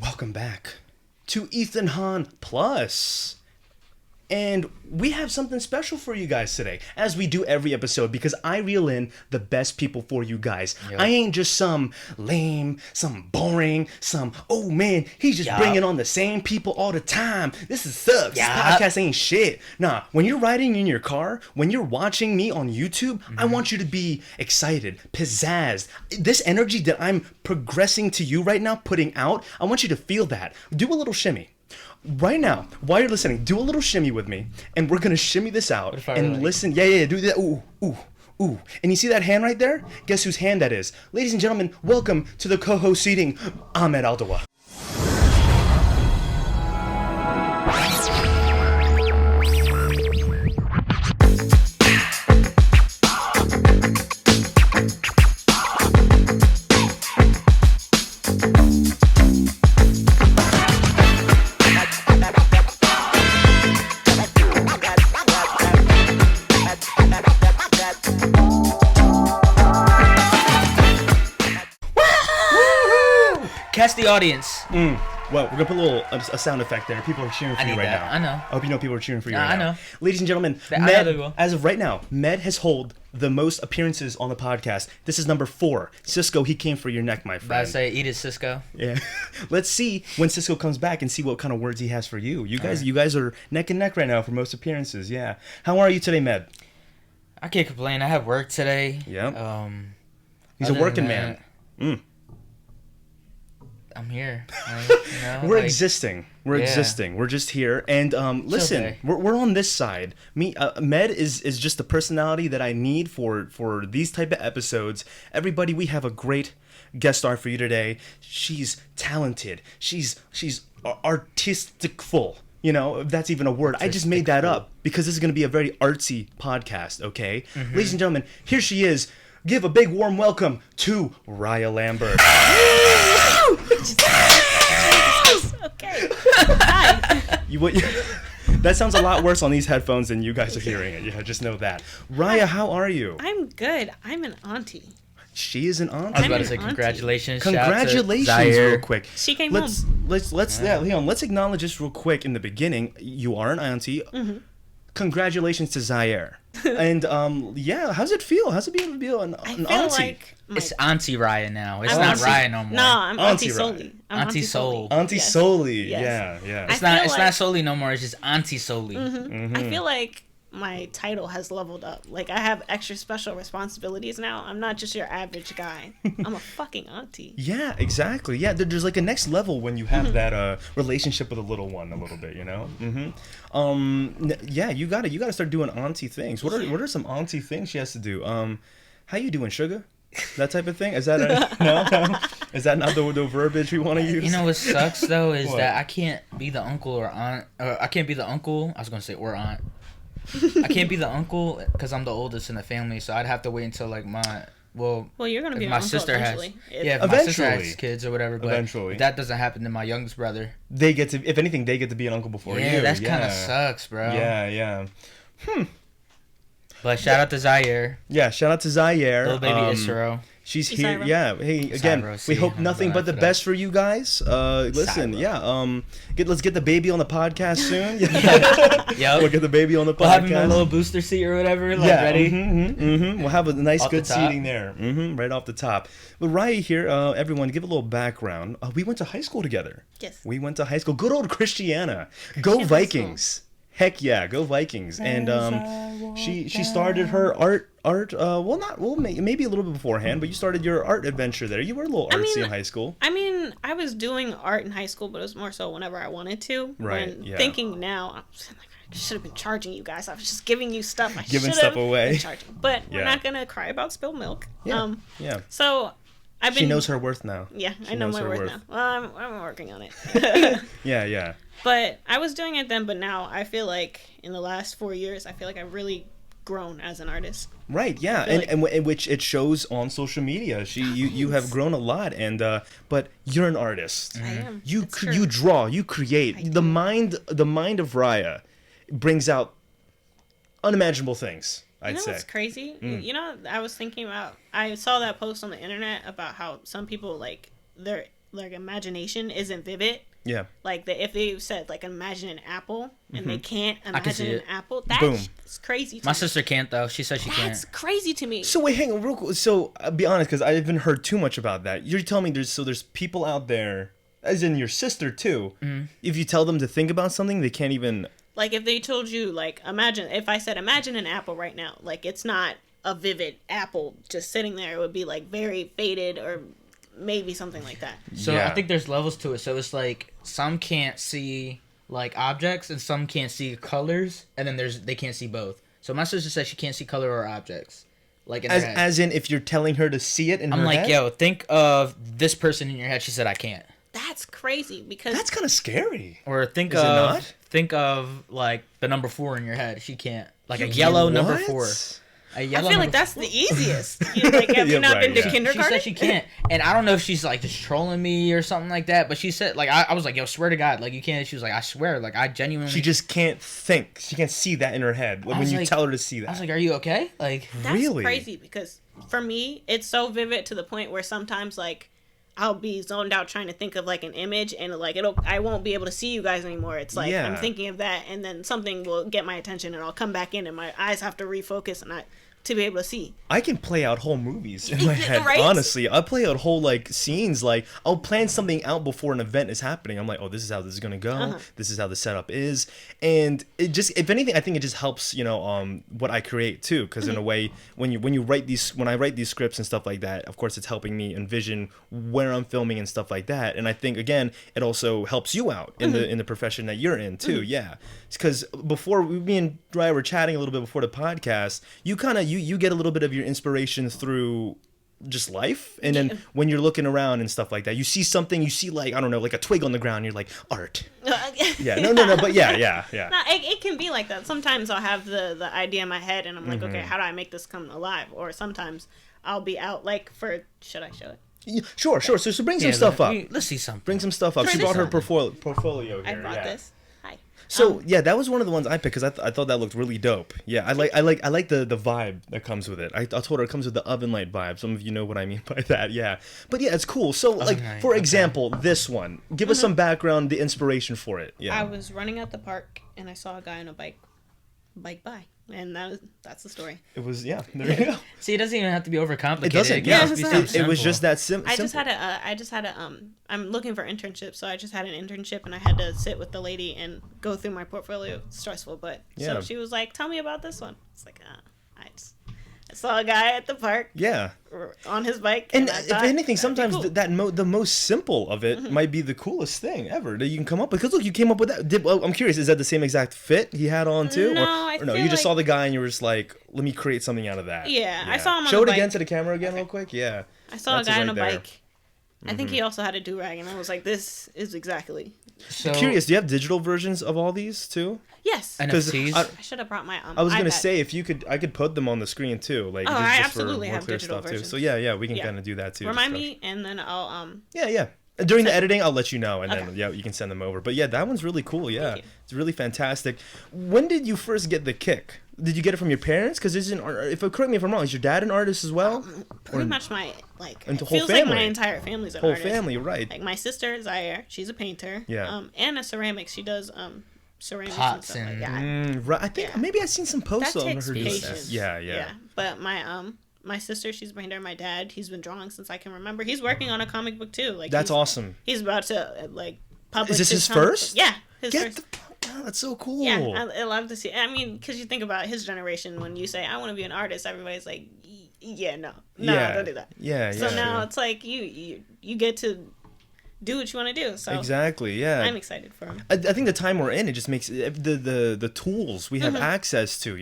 Welcome back to Ethan Hahn Plus. And we have something special for you guys today, as we do every episode, because I reel in the best people for you guys. Yep. I ain't just some lame, some boring, oh man, he's just bringing on the same people all the time. This sucks. This podcast ain't shit. Nah, when you're riding in your car, when you're watching me on YouTube, I want you to be excited, pizzazzed. This energy that I'm progressing to you right now, putting out, I want you to feel that. Do a little shimmy. Right now, while you're listening, do a little shimmy with me, and we're gonna shimmy this out and listen. Yeah, do that. Ooh. And you see that hand right there? Guess whose hand that is? Ladies and gentlemen, welcome to the co-host seating, Ahmed Aldahwah. Catch the audience. Well, we're gonna put a sound effect there. People are cheering for you right now. I know. I hope you know people are cheering for you right now. I know. Ladies and gentlemen, as of right now, Med has held the most appearances on the podcast. This is number 4. Cisco, he came for your neck, my friend. I say, eat it, Cisco. Yeah. Let's see when Cisco comes back and see what kind of words he has for you. You guys are neck and neck right now for most appearances. Yeah. How are you today, Med? I can't complain. I have work today. Yep. He's a working man. I'm here. We're existing. We're existing. We're just here. And listen, okay. we're on this side. Med is just the personality that I need for these type of episodes. Everybody, we have a great guest star for you today. She's talented. She's artisticful. You know, if that's even a word. I just made that up because this is going to be a very artsy podcast, okay? Mm-hmm. Ladies and gentlemen, here she is. Give a big warm welcome to Ryah Lambert. Okay. Hi. That sounds a lot worse on these headphones than you guys are hearing it. Yeah, just know that. Ryah, how are you? I'm good. I'm an auntie. She is an auntie. I was about to say congratulations. Congratulations, real quick. She came home. Let's acknowledge this real quick in the beginning. You are an auntie. Mm-hmm. Congratulations to Zaire. And how's it feel? How's it being to be an auntie? Like it's Auntie Ryah now. It's not Ryah no more. No, I'm Auntie Soli. Auntie Soli. Auntie Soli. Yes. Yeah. It's not Soli no more. It's just Auntie Soli. Mm-hmm. Mm-hmm. I feel like my title has leveled up. Like, I have extra special responsibilities now. I'm not just your average guy. I'm a fucking auntie. Yeah, exactly. Yeah, there's like a next level when you have that relationship with a little one a little bit, you know? Mm-hmm. Yeah, you gotta start doing auntie things. What are some auntie things she has to do? How you doing, sugar? That type of thing? Is that no? Is that not the verbiage we want to use? You know what sucks though is that I can't be the uncle or aunt. Or I can't be the uncle. I was gonna say or aunt. I can't be the uncle because I'm the oldest in the family, so I'd have to wait until like well, you're gonna be my uncle sister eventually. If my sister has kids or whatever. But eventually, if that doesn't happen to my youngest brother. They get to, if anything, they get to be an uncle before you. Yeah, that kind of sucks, bro. Yeah. But shout out to Zaire. Yeah, shout out to Zaire. Little baby Isro. She's here. Yeah. Hey, again, we hope nothing but the best for you guys. Listen, let's get the baby on the podcast soon. Yep. We'll get the baby on the podcast. We'll have him in a little booster seat or whatever, ready. We'll have a nice good seating there. Right off the top. But Ryah here, everyone, give a little background. We went to high school together. Yes. We went to high school. Good old Christiana. Go Vikings. Heck yeah, go Vikings. And she started her maybe a little bit beforehand, but you started your art adventure there. You were a little artsy in high school. I mean, I was doing art in high school, but it was more so whenever I wanted to. Right. Thinking now, I'm like, I should have been charging you guys. I was just giving you stuff. Giving stuff away. But we're not gonna cry about spilled milk. Yeah. So She knows her worth now. Yeah, I know my worth now. Well, I'm working on it. Yeah. But I was doing it then, but now I feel like in the last 4 years, I feel like I've really grown as an artist. Right, yeah, and which it shows on social media. You have grown a lot, and but you're an artist. I am. You draw, you create. The mind of Ryah brings out unimaginable things. I'd say. What's crazy? You know, I was thinking about. I saw that post on the internet about how some people like like imagination isn't vivid. Yeah. Like if they said like imagine an apple and they can't imagine an apple, Boom. that's crazy. My sister can't though. She says she can't. That's crazy to me. So wait, hang on, real quick. So I'll be honest, because I haven't heard too much about that. You're telling me there's people out there, as in your sister too. Mm-hmm. If you tell them to think about something, they can't even. Like if they told you, like if I said imagine an apple right now, like it's not a vivid apple just sitting there. It would be like very faded or maybe something like that. So I think there's levels to it. So it's like some can't see like objects and some can't see colors, and then they can't see both. So my sister says she can't see color or objects. Like in her head. As in if you're telling her to see it in her head? yo, think of this person in your head. She said I can't. That's crazy because that's kind of scary. Or think of like the number 4 in your head. She can't. Like a yellow number 4. I feel like that's the easiest. Have you not been to kindergarten? She said she can't, and I don't know if she's like just trolling me or something like that. But she said, like, I was like, yo, swear to God, like you can't. She was like, I swear, like I genuinely. She just can't think. She can't see that in her head when you tell her to see that. I was like, are you okay? Like, that's really crazy because for me, it's so vivid to the point where sometimes like I'll be zoned out trying to think of like an image and like I won't be able to see you guys anymore. It's like I'm thinking of that and then something will get my attention and I'll come back in and my eyes have to refocus and to be able to see. I can play out whole movies in my head. Right? Honestly, I play out whole like scenes. Like I'll plan something out before an event is happening. I'm like, oh, this is how this is gonna go. This is how the setup is, and it just, if anything, I think it just helps. What I create too, because in a way, when I write these scripts and stuff like that, of course, it's helping me envision where I'm filming and stuff like that. And I think again, it also helps you out in the profession that you're in too. Yeah, because before me and Ryah were chatting a little bit before the podcast, you kind of you get a little bit of your inspiration through just life, and then when you're looking around and stuff like that, you see something, you see like, I don't know, like a twig on the ground, you're like, art. No, but yeah. No, it can be like that. Sometimes I'll have the idea in my head and I'm like, okay, how do I make this come alive? Or sometimes I'll be out like should I show it? Yeah, sure. So bring some stuff up. Let's see something. Bring some stuff up. She brought her portfolio here. I brought this. So that was one of the ones I picked because I thought that looked really dope. Yeah, I like the vibe that comes with it. I told her it comes with the oven light vibe. Some of you know what I mean by that. Yeah, but yeah, it's cool. So for example, this one. Give us some background, the inspiration for it. Yeah. I was running at the park and I saw a guy on a bike by, and that's the story. It was There you go. See, it doesn't even have to be overcomplicated. It doesn't. It was just that simple. I just had I'm looking for internships, so I just had an internship and I had to sit with the lady and go through my portfolio. It's stressful, but so she was like, "Tell me about this one." It's like, I saw a guy at the park. Yeah. On his bike. And if anything, sometimes cool. The most simple of it might be the coolest thing ever that you can come up with. Because look, you came up with that. I'm curious, is that the same exact fit he had on too? No, or no, you just saw the guy and you were just like, let me create something out of that. Yeah. I saw him on Show the it bike. again to the camera again real quick. Yeah. I saw a guy on a bike. I think he also had a do-rag, and I was like, this is exactly. So curious, do you have digital versions of all these too? Yes. NFTs? I should have brought my I was iPad. Gonna say if you could, I could put them on the screen too. Like, I absolutely have digital versions too. So yeah, we can kind of do that too. Remind me, and then I'll Yeah. During the editing, I'll let you know, and then you can send them over. But yeah, that one's really cool. Yeah, it's really fantastic. When did you first get the kick? Did you get it from your parents? Because correct me if I'm wrong, is your dad an artist as well? Pretty much my and it feels like my entire family's an artist. Whole family, right? Like my sister Zaire, she's a painter. Yeah. And a ceramics. She does ceramics pots and stuff like that. Right. I think maybe I've seen some posts on her. Patience. Yeah. But my sister, she's a painter. My dad, he's been drawing since I can remember. He's working on a comic book too. Like that's awesome. He's about to publish. Is this his first? Yeah, his first. Oh, that's so cool. Yeah, I love to see. I mean, because you think about his generation, when you say I want to be an artist, everybody's like, no, don't do that. Yeah. So now it's like you get to do what you want to do. So exactly, yeah. I'm excited for him. I think the time we're in, it just makes the tools we have access to,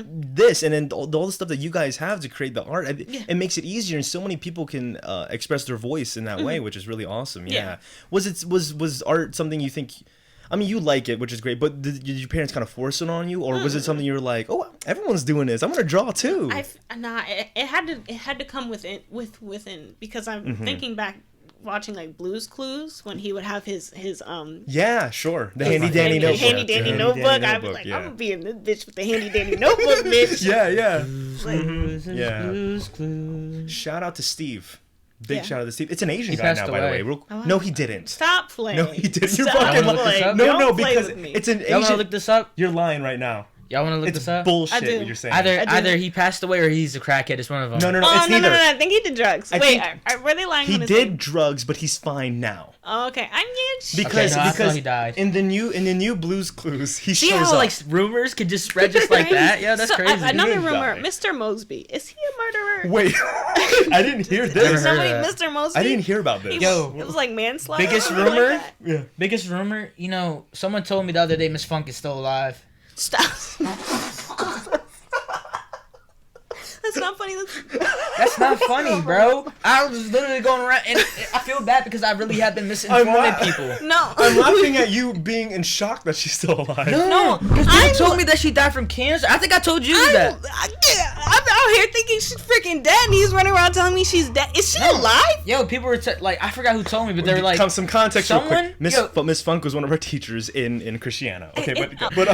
this, and then all the stuff that you guys have to create the art. It makes it easier, and so many people can express their voice in that way, which is really awesome. Yeah. Was art something you think? I mean, you like it, which is great, but did your parents kind of force it on you, or was it something you were like, "Oh, everyone's doing this. I'm gonna draw too"? It had to come within because I'm thinking back, watching like Blue's Clues when he would have his yeah, sure, the handy dandy notebook. Handy dandy notebook. I was like, I'm gonna be in this bitch with the handy dandy notebook, bitch. Yeah. Blues, Clues. Shout out to Steve. Big shout out to Steve. It's an Asian He guy passed now, by the away. way. Oh, No, he didn't. Stop playing. No, he didn't. You're Stop fucking playing. lying. No, Don't play because with me. it's an Y'all want to Asian. look this up? You're lying right now. Y'all want to look It's this up? bullshit I do. what you're saying. Either he passed away or he's a crackhead. It's one of them. No, Oh, it's no, neither. I think he did drugs. I Wait, think were they lying He on his did name? drugs, but he's fine now. Oh, okay. I mean, Because no, I thought because he died. in the new Blue's Clues, he See shows how up. like rumors could just spread just like that? Yeah, that's So, crazy. another Good rumor, guy. Mr. Mosby. Is he a murderer? Wait, I didn't hear Never this. heard Somebody, of that. Mr. Mosby? I didn't hear about this. Yo. It was like manslaughter. Biggest or something rumor? Like that. Yeah. Biggest rumor, you know, someone told me the other day Miss Funk is still alive. Stop. That's not funny. That's not funny, bro. I was literally going around, and I feel bad because I really have been misinforming people. No. I'm laughing at you being in shock that she's still alive. No, because people told me that she died from cancer. I think I told you that. I'm out here thinking she's freaking dead, and he's running around telling me she's dead. Is she alive? Yo, people were like, I forgot who told me, but they were like, some context real someone- quick. Miss Funk was one of our teachers in Christiana. Okay, but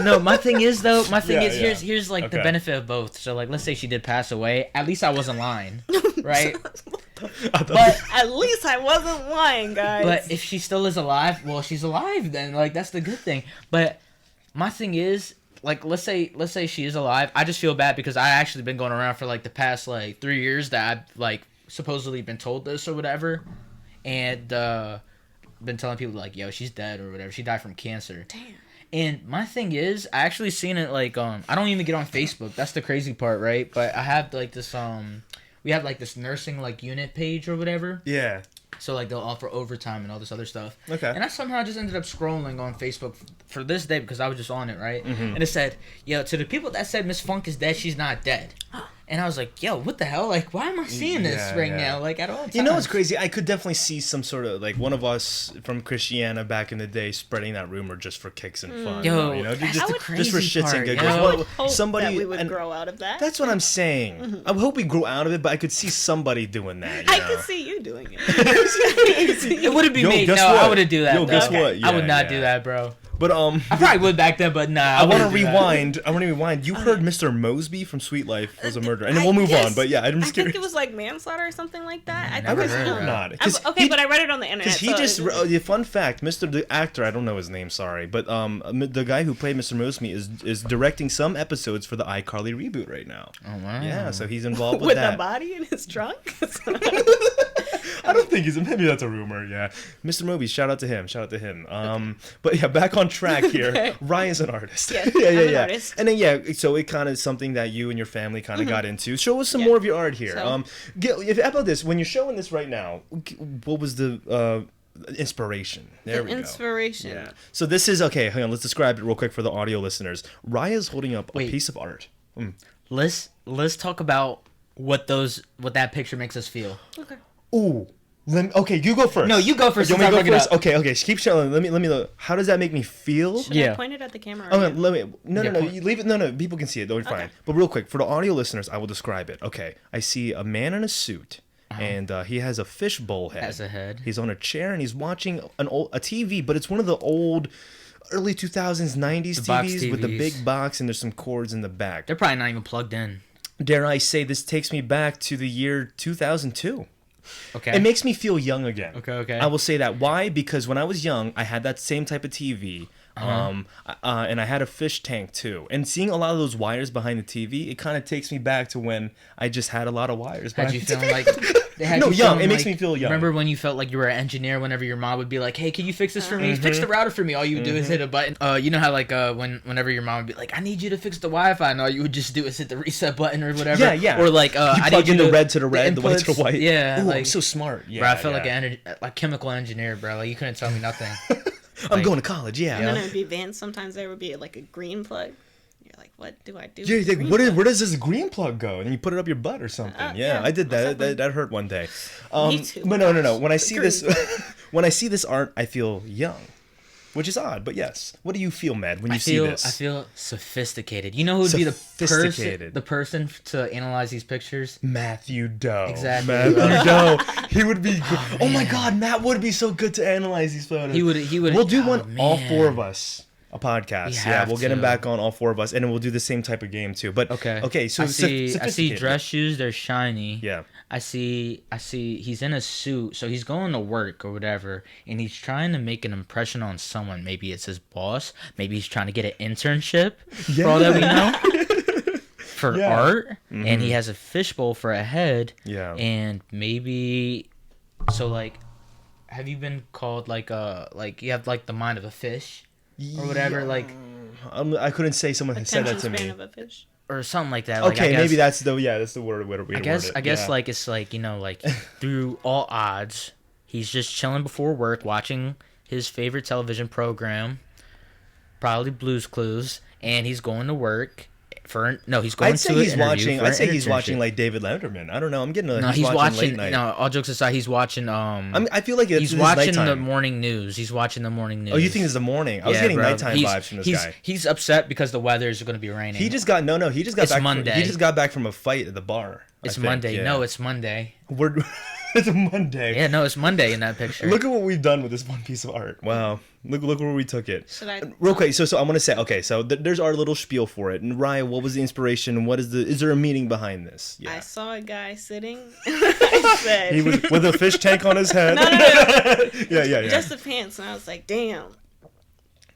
No, my thing is though. My thing Yeah, is yeah. here's like the Okay. benefit of both. So like, let's say she did pass away. At least I wasn't lying, right? but But At least I wasn't lying, guys. but if she still is alive, well, she's alive then. Like that's the good thing. But my thing is, like, let's say she is alive. I just feel bad because I actually been going around for like the past like 3 years that I've like supposedly been told this or whatever, and been telling people like, yo, she's dead or whatever. She died from cancer. Damn. And my thing is, I actually seen it like I don't even get on Facebook. That's the crazy part, right? But I have like this we have like this nursing like unit page or whatever. yeah. So like they'll offer overtime and all this other stuff. Okay. And I somehow just ended up scrolling on Facebook for this day because I was just on it, right? And it said, yo, to the people that said Miss Funk is dead, she's not dead. And I was like, yo, what the hell? Like, why am I seeing this Yeah, right yeah. now? Like, at all times. You know what's crazy? I could definitely see some sort of like one of us from Christiana back in the day spreading that rumor just for kicks and fun. Yo, you know, that's just, the just for crazy shits part, and yo. giggles. I Well, would hope somebody that we would and grow out of that. That's what I'm saying. I hope we grow out of it, but I could see somebody doing that. I You know? could see you doing it. It wouldn't be Yo, me. guess No, I what? wouldn't do that. Yo, though. guess what? I Yeah, would not yeah. do that, bro. But I probably would back then, but nah. I want to wouldn't do that. rewind. I want to rewind. You heard Mr. Mosby from Sweet Life was a murderer, and then we'll move on. But yeah, I'm I just think curious. it was like manslaughter or something like that. I never think heard it's of that. Not. Okay, but I read it on the internet. Because he so just, it- the fun fact, the actor, I don't know his name, sorry, but the guy who played Mr. Mosby is directing some episodes for the iCarly reboot right now. Oh, wow. Yeah, so he's involved with with that. a body in his trunk. I don't think maybe that's a rumor, yeah. Mr. Mosby, shout out to him. But yeah, back on track here. Okay. Ryan's an artist. Yes, yeah, I'm yeah, an yeah. artist. And then yeah, so it kind of something that you and your family kind of got into. Show us some Yeah. more of your art here. So- How about this? When you're showing this right now, what was the inspiration? There we go. Inspiration. Yeah. So this is okay. Hang on. Let's describe it real quick for the audio listeners. Raya's holding up a Wait. piece of art. Let's talk about what that picture makes us feel. Okay. Ooh. Okay, you go first. No, you go first You want since me I to go bring it first? up. Okay. Keep showing. Let me look. How does that make me feel? Should Yeah. I point it at the camera? Oh, or no, let me. No. Yeah, point- You leave it. No. People can see it. Don't fine. But real quick, for the audio listeners, I will describe it. Okay. I see a man in a suit, and he has a fishbowl head. Has a head. He's on a chair and he's watching a TV, but it's one of the old, early 2000s, 90s The box TVs with the TVs. big box, and there's some cords in the back. They're probably not even plugged in. Dare I say, this takes me back to the year 2002. Okay. It makes me feel young again. Okay. I will say that. Why? Because when I was young, I had that same type of TV. And I had a fish tank too. And seeing a lot of those wires behind the TV, it kind of takes me back to when I just had a lot of wires. Had behind you the feeling TV. like No, young. It makes me feel young. Remember when you felt like you were an engineer? Whenever your mom would be like, "Hey, can you fix this for me? Fix the router for me." All you would do is hit a button. You know how like whenever your mom would be like, "I need you to fix the Wi-Fi," and all you would just do is hit the reset button or whatever. Yeah. Or like you I plug need in you the to- red to the red, the white to the inputs. white. Yeah, Ooh, like I'm so smart. Yeah, bro, I felt yeah. like a chemical engineer, bro. Like you couldn't tell me nothing. I'm like- going to college. Yeah. And then it would be Vans. Sometimes there would be like a green plug. You're like, what do I do? Yeah, with like, green where plug? does this green plug go? And you put it up your butt or something. Yeah, yeah, I did that. That hurt one day. Me too. But no. When I see Green this, when I see this art, I feel young, which is odd. But yes, what do you feel, Med, when you see this? I feel sophisticated. You know who would be Sophisticated. the person to analyze these pictures? Matthew Doe. Exactly. Matthew Doe. He would be. Oh my God, Matt would be so good to analyze these photos. He would. We'll do oh, one, all man. four of us. A podcast. We Yeah, have we'll get him to. back on, all four of us, and then we'll do the same type of game too. But Okay. okay. So I see sophisticated. dress shoes. They're shiny. Yeah. I see he's in a suit, so he's going to work or whatever, and he's trying to make an impression on someone. Maybe it's his boss. Maybe he's trying to get an internship, for all that we know, for art. Mm-hmm. And he has a fishbowl for a head. Yeah. And maybe, so like, have you been called like you have like the mind of a fish or whatever? Yeah. Like, I couldn't say someone had said that to me. Of a fish. Or something like that. Okay, like, I guess, maybe that's the word. I guess like it's like, you know, like through all odds, he's just chilling before work, watching his favorite television program, probably Blue's Clues, and he's going to work he's going to an interview. I'd say he's watching like David Letterman. I don't know. I'm getting he's watching late night. No, all jokes aside, he's watching. I feel like he's watching the morning news. He's watching the morning news. Oh, you think it's the morning? I was getting nighttime vibes from this guy. He's upset because the weather is going to be raining. He just got It's back. Monday. He just got back from a fight at the bar. It's Monday. Yeah. No, it's Monday. It's a Monday. Yeah, no, it's Monday in that picture. Look at what we've done with this one piece of art. Wow. Look where we took it. Real quick, so I'm going to say, okay, so there's our little spiel for it. And Ryah, what was the inspiration? Is there a meaning behind this? Yeah. I saw a guy sitting. I said. He was with a fish tank on his head. No. Yeah. Just the pants. And I was like, damn,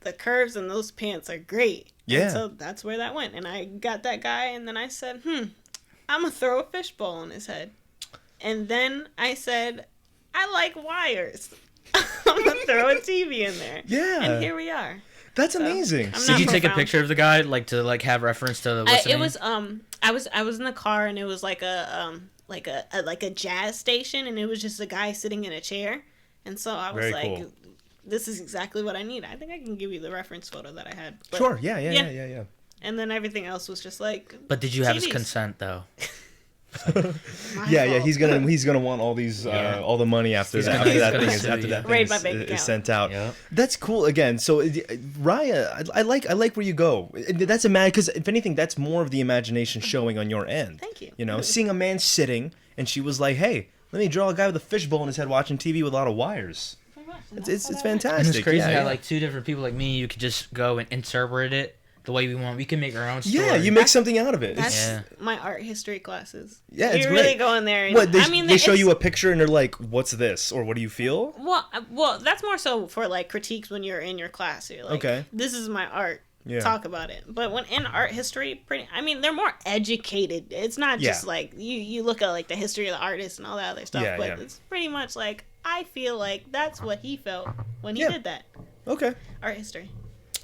the curves in those pants are great. Yeah. And so that's where that went. And I got that guy, and then I said, I'm going to throw a fishbowl on his head. And then I said, I like wires. I'm going to throw a TV in there. Yeah. And here we are. That's amazing. Did you take a picture of the guy, like to like have reference to what's the name? It was I was in the car, and it was like a jazz station, and it was just a guy sitting in a chair. And so I was cool. This is exactly what I need. I think I can give you the reference photo that I had. But, sure. Yeah. And then everything else was just like. But did you have his consent though? Yeah, he's gonna want all these all the money after that thing is sent out. Yep. That's cool. Again, so Ryah, I like where you go. That's because if anything, that's more of the imagination showing on your end. Thank you. You know, seeing a man sitting, and she was like, "Hey, let me draw a guy with a fishbowl in his head watching TV with a lot of wires." It's fantastic. And it's crazy how like two different people like me, you could just go and interpret it the way we want. We can make our own story. Yeah, you make something out of it. That's my art history classes. Yeah, it's you great. really go in there. And, they show you a picture and they're like, "What's this?" or "What do you feel?" Well, that's more so for like critiques when you're in your class. You're like, okay, this is my art. Yeah. Talk about it. But when in art history, they're more educated. It's not just like you look at like the history of the artist and all that other stuff. But it's pretty much like I feel like that's what he felt when he did that. Okay. Art history.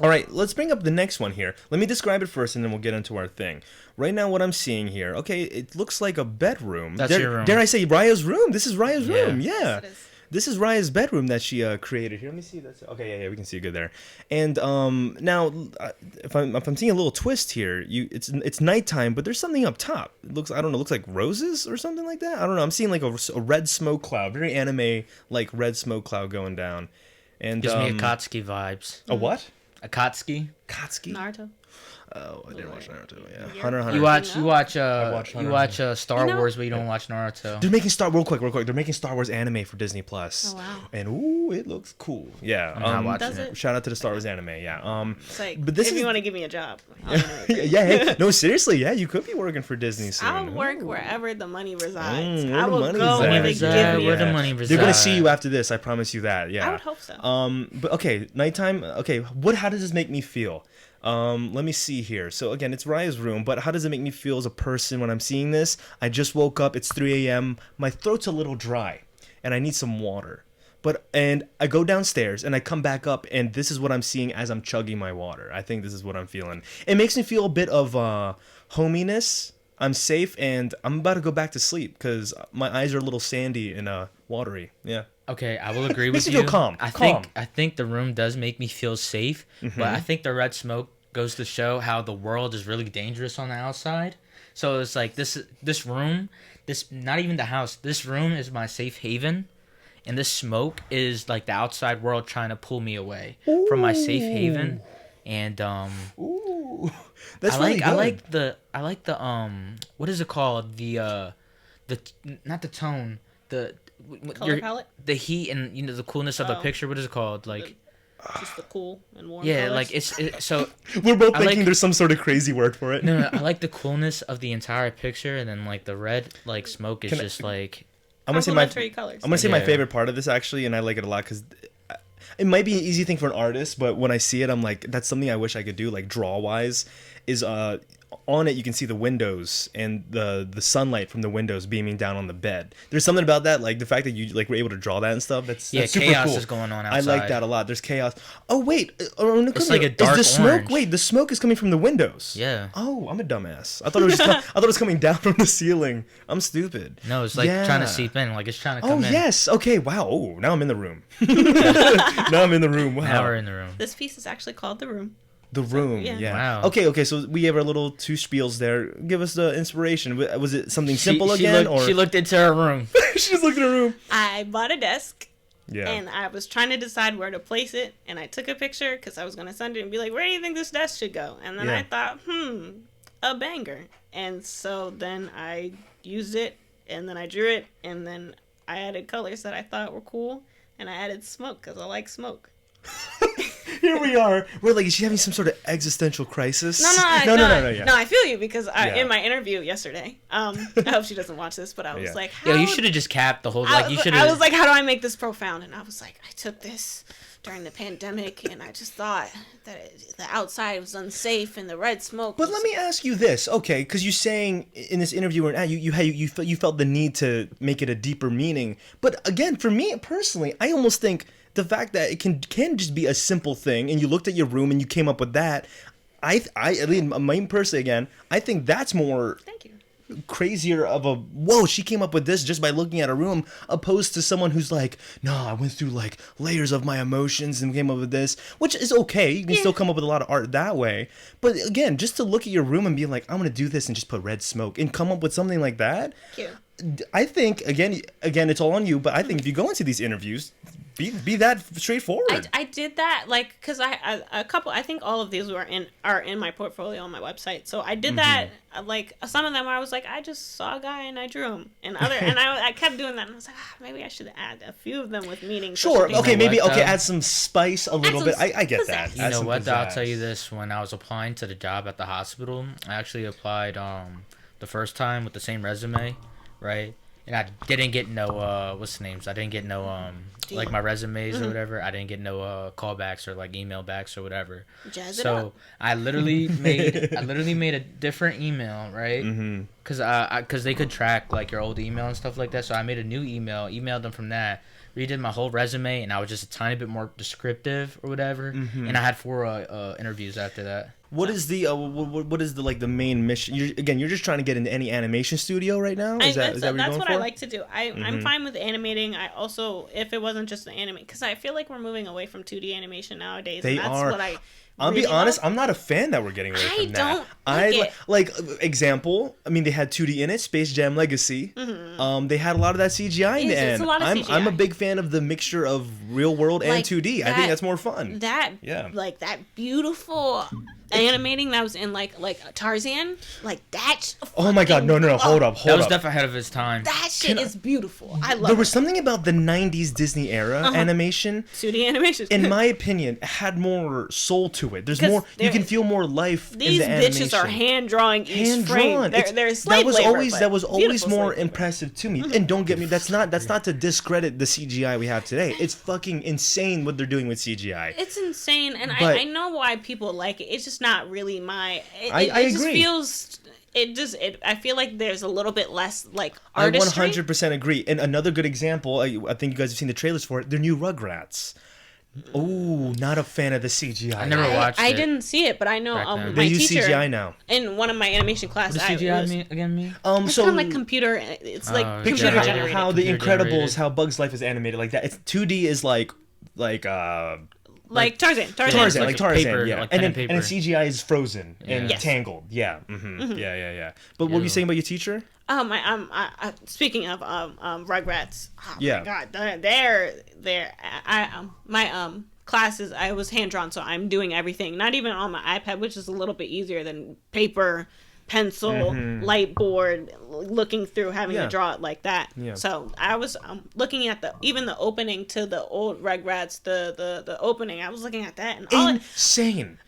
All right, let's bring up the next one here. Let me describe it first, and then we'll get into our thing. Right now, what I'm seeing here, okay, it looks like a bedroom. That's your room. Dare I say Ryah's room? This is Ryah's room, yeah. Yes, this is Ryah's bedroom that she created here. Let me see. Okay, yeah, we can see it good there. And now, if I'm seeing a little twist here, it's nighttime, but there's something up top. It looks like roses or something like that. I don't know. I'm seeing like a red smoke cloud, very anime like red smoke cloud going down. And gives me Akatsuki vibes. A what? Akatsuki. Naruto. Oh, I didn't watch Naruto. Yeah, Hunter. You watch Star Wars, but you don't watch Naruto. They're making real quick. They're making Star Wars anime for Disney Plus. Oh wow! And it looks cool. Yeah, does it? Shout out to the Star Wars anime. Yeah. It's like, but if you want to give me a job. Hey, no, seriously, yeah, you could be working for Disney soon. I'll work wherever the money resides. I will go where they give me. Where the money resides. They're gonna see you after this. I promise you that. Yeah. I would hope so. But okay, nighttime. Okay, how does this make me feel? Let me see here. So again, it's Ryah's room, but how does it make me feel as a person when I'm seeing this? I just woke up. It's 3 a.m. My throat's a little dry, and I need some water. And I go downstairs, and I come back up, and this is what I'm seeing as I'm chugging my water. I think this is what I'm feeling. It makes me feel a bit of hominess. I'm safe, and I'm about to go back to sleep because my eyes are a little sandy and watery. Yeah. Okay, I will agree with you. Makes me feel calm. I think the room does make me feel safe, but I think the red smoke goes to show how the world is really dangerous on the outside. So it's like this room, not even the house, this room is my safe haven, and this smoke is like the outside world trying to pull me away from my safe haven. And that's really good. I like the what is it called? The not the tone, the color palette? The heat and the coolness of the picture. What is it called? Like Just the cool and warm. Yeah, colors. like so. We're both thinking like, there's some sort of crazy word for it. No, I like the coolness of the entire picture, and then like the red like smoke is just like. I'm gonna say my colors. I'm gonna say my favorite part of this actually, and I like it a lot because it might be an easy thing for an artist, but when I see it, I'm like, that's something I wish I could do, like draw wise. Is on it you can see the windows and the sunlight from the windows beaming down on the bed. There's something about that, like the fact that you like were able to draw that and stuff. That's super chaos cool. is going on outside. I like that a lot. There's chaos. Oh wait, it's like a dark is the smoke? orange. Wait, the smoke is coming from the windows. Yeah. Oh, I'm a dumbass. I thought it was I thought it was coming down from the ceiling. I'm stupid. No, it's like trying to seep in, like it's trying to come in. Oh yes. Okay. Wow. Oh, now I'm in the room. Now I'm in the room. Wow. Now we're in the room. This piece is actually called The Room. The Room, Yeah. yeah. Wow. Okay, so we gave her a little two spiels there. Give us the inspiration. Was it something simple again? She looked into her room. She just looked in her room. I bought a desk. Yeah. And I was trying to decide where to place it. And I took a picture because I was going to send it and be like, where do you think this desk should go? And then I thought, a banger. And so then I used it. And then I drew it. And then I added colors that I thought were cool. And I added smoke because I like smoke. Here we are. We're like, is she having some sort of existential crisis? No. Yeah. No, I feel you because Yeah. in my interview yesterday, I hope she doesn't watch this, but I was like, Yo, you should have just capped the whole. Like you should have. I was like, how do I make this profound? And I was like, I took this during the pandemic, and I just thought that the outside was unsafe and the red smoke. But let me ask you this, okay? Because you're saying in this interview, you felt the need to make it a deeper meaning. But again, for me personally, I almost think the fact that it can just be a simple thing, and you looked at your room and you came up with that. I mean, my personally, again, I think that's more. Thank you. Crazier of a whoa, she came up with this just by looking at a room, opposed to someone who's like, no, I went through like layers of my emotions and came up with this, which is okay. You can still come up with a lot of art that way. But again, just to look at your room and be like, I'm gonna do this and just put red smoke and come up with something like that. Thank you. I think again, it's all on you. But I think if you go into these interviews, be that straightforward. I did that like because I think all of these are in my portfolio on my website. So I did that like some of them I was like I just saw a guy and I drew him and I kept doing that and I was like maybe I should add a few of them with meaning. Sure. Okay. Maybe what, add some spice a little bit. I get that. You know what? I'll tell you this: when I was applying to the job at the hospital, I actually applied the first time with the same resume, right? And I didn't get no what's the names? I didn't get no like my resumes or whatever. I didn't get no callbacks or like email backs or whatever. Jazz it so up. I literally made a different email, right? Because they could track like your old email and stuff like that. So I made a new email, emailed them from that, redid my whole resume, and I was just a tiny bit more descriptive or whatever. And I had 4 interviews after that. What is the like the main mission? You're just trying to get into any animation studio right now. Is that what you're going what for? I like to do. I'm fine with animating. I also, if it wasn't just the anime, because I feel like we're moving away from 2D animation nowadays. They and that's are. What I'll be honest, I'm not a fan that we're getting away from that. I don't like example, I mean they had 2D in it, Space Jam Legacy. They had a lot of that CGI in the end. It's a lot of CGI. I'm a big fan of the mixture of real world and 2D. I think that's more fun. Like that beautiful animating that was in like Tarzan, like that. Oh my god, no, hold up. That was definitely ahead of his time. That shit is beautiful. I love There was something about the 90s Disney era animation. 2D animation. In my opinion, had more soul to it. There's more. You can feel more life in the animation. These bitches are hand drawing each frame. They're slave labor, that was always more impressive to me. And don't get me. That's not to discredit the CGI we have today. It's fucking insane what they're doing with CGI. It's insane, and I know why people like it. It's just not really my. I agree. Just feels. I feel like there's a little bit less like artistry. I 100% agree. And another good example, I think you guys have seen the trailers for it. Their new Rugrats. Oh, not a fan of the CGI. I never watched it. I didn't see it, but I know my they use teacher CGI now. In one of my animation classes. What does CGI mean again? It's kind of like computer. It's like picture computer generated. how the Incredibles, how Bugs Life is animated like that. It's 2D is like Tarzan, like Tarzan, paper, yeah. Like and then CGI is Frozen and Tangled, yeah. Yeah. But what were you saying about your teacher? Speaking of Rugrats, my god, my classes I was hand drawn, so I'm doing everything. Not even on my iPad, which is a little bit easier than paper pencil, light board, looking through, having to draw it like that. Yeah. So I was looking at even the opening to the old Rugrats, the opening. I was looking at that and insane.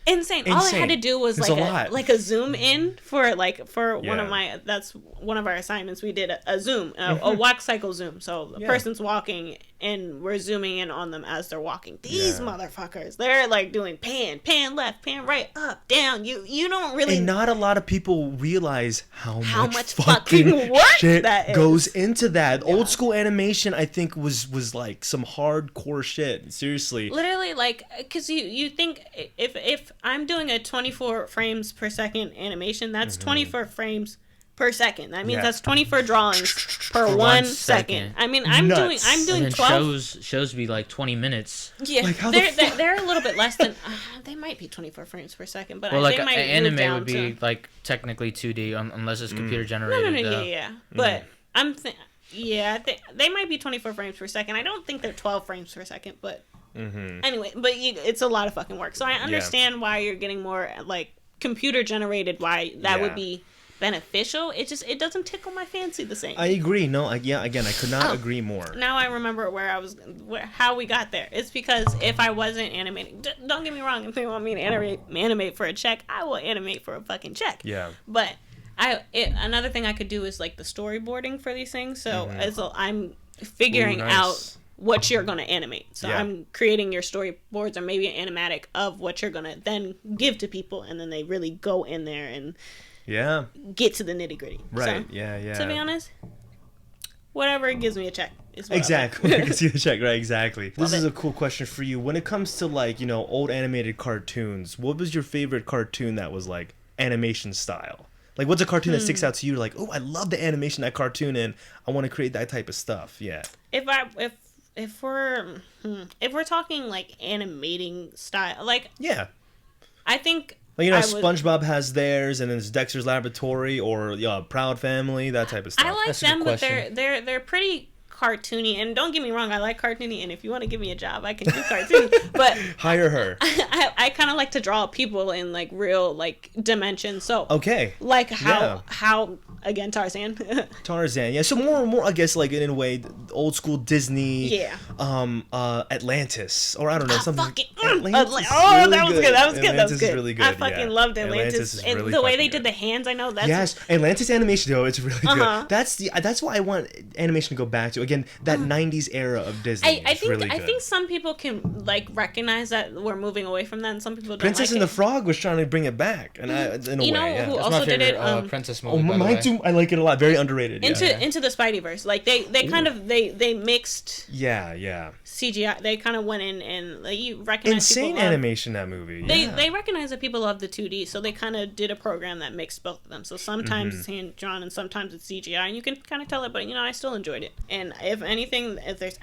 All I had to do was like a zoom in for one of that's one of our assignments. We did a zoom, a walk cycle zoom. So the person's walking and we're zooming in on them as they're walking. These motherfuckers, they're like doing pan left, pan right, up, down. You don't really. And not a lot of people realize how much fucking work shit that goes into that. Yeah. Old school animation, I think, was like some hardcore shit. Seriously. Literally, like, because you think if I'm doing a 24 frames per second animation, that's 24 frames per second. That means that's 24 drawings per 1 second. I mean, I'm doing and 12 shows be like 20 minutes. Yeah, like they're a little bit less than they might be 24 frames per second, but like they might anime move down would be like technically 2D unless it's computer No, generated. yeah. But they might be 24 frames per second. I don't think they're 12 frames per second, but anyway, but it's a lot of fucking work. So I understand why you're getting more like computer generated. Why that would be beneficial. It doesn't tickle my fancy the same. I agree. No, again, I could not agree more. Now I remember how we got there. It's because if I wasn't animating, don't get me wrong, if they want me to animate for a check, I will animate for a fucking check. Yeah. But another thing I could do is like the storyboarding for these things. So I'm figuring out what you're going to animate. So I'm creating your storyboards or maybe an animatic of what you're going to then give to people, and then they really go in there and get to the nitty gritty. Right. So, to be honest, whatever gives me a check is what exactly. Gives you a check, right? Exactly. This is a cool question for you. When it comes to like, old animated cartoons, what was your favorite cartoon that was like animation style? Like, what's a cartoon that sticks out to you? Like, oh, I love the animation of that cartoon, and I want to create that type of stuff. Yeah. If we're talking like animating style, like I think. Like, SpongeBob has theirs, and then it's Dexter's Laboratory, or Proud Family, that type of stuff. I like them, but they're pretty cartoony. And don't get me wrong, I like cartoony. And if you want to give me a job, I can do cartoon. But hire her. I kind of like to draw people in like real like dimensions. So like how again Tarzan. Tarzan, yeah. So more I guess like in a way old school Disney. Yeah. Atlantis, or I don't know something. Atlantis. That was good. Atlantis is really good. I fucking loved Atlantis. And really the way they did the hands, I know that's Atlantis animation though, it's really good. That's why I want animation to go back to again that 90s era of Disney. I think some people can like recognize that we're moving away from that, and some people don't. Princess and the Frog was trying to bring it back, and in a way, who also did it? Princess movie. Mine too. I like it a lot. Very underrated. Into the Spideyverse, like they kind of they mixed. Yeah. CGI. They kind of went in and you recognize insane animation that movie. They recognize that people love the 2D, so they kind of did a program that mixed both of them. So sometimes it's hand drawn and sometimes it's CGI, and you can kind of tell it. But I still enjoyed it. And if there's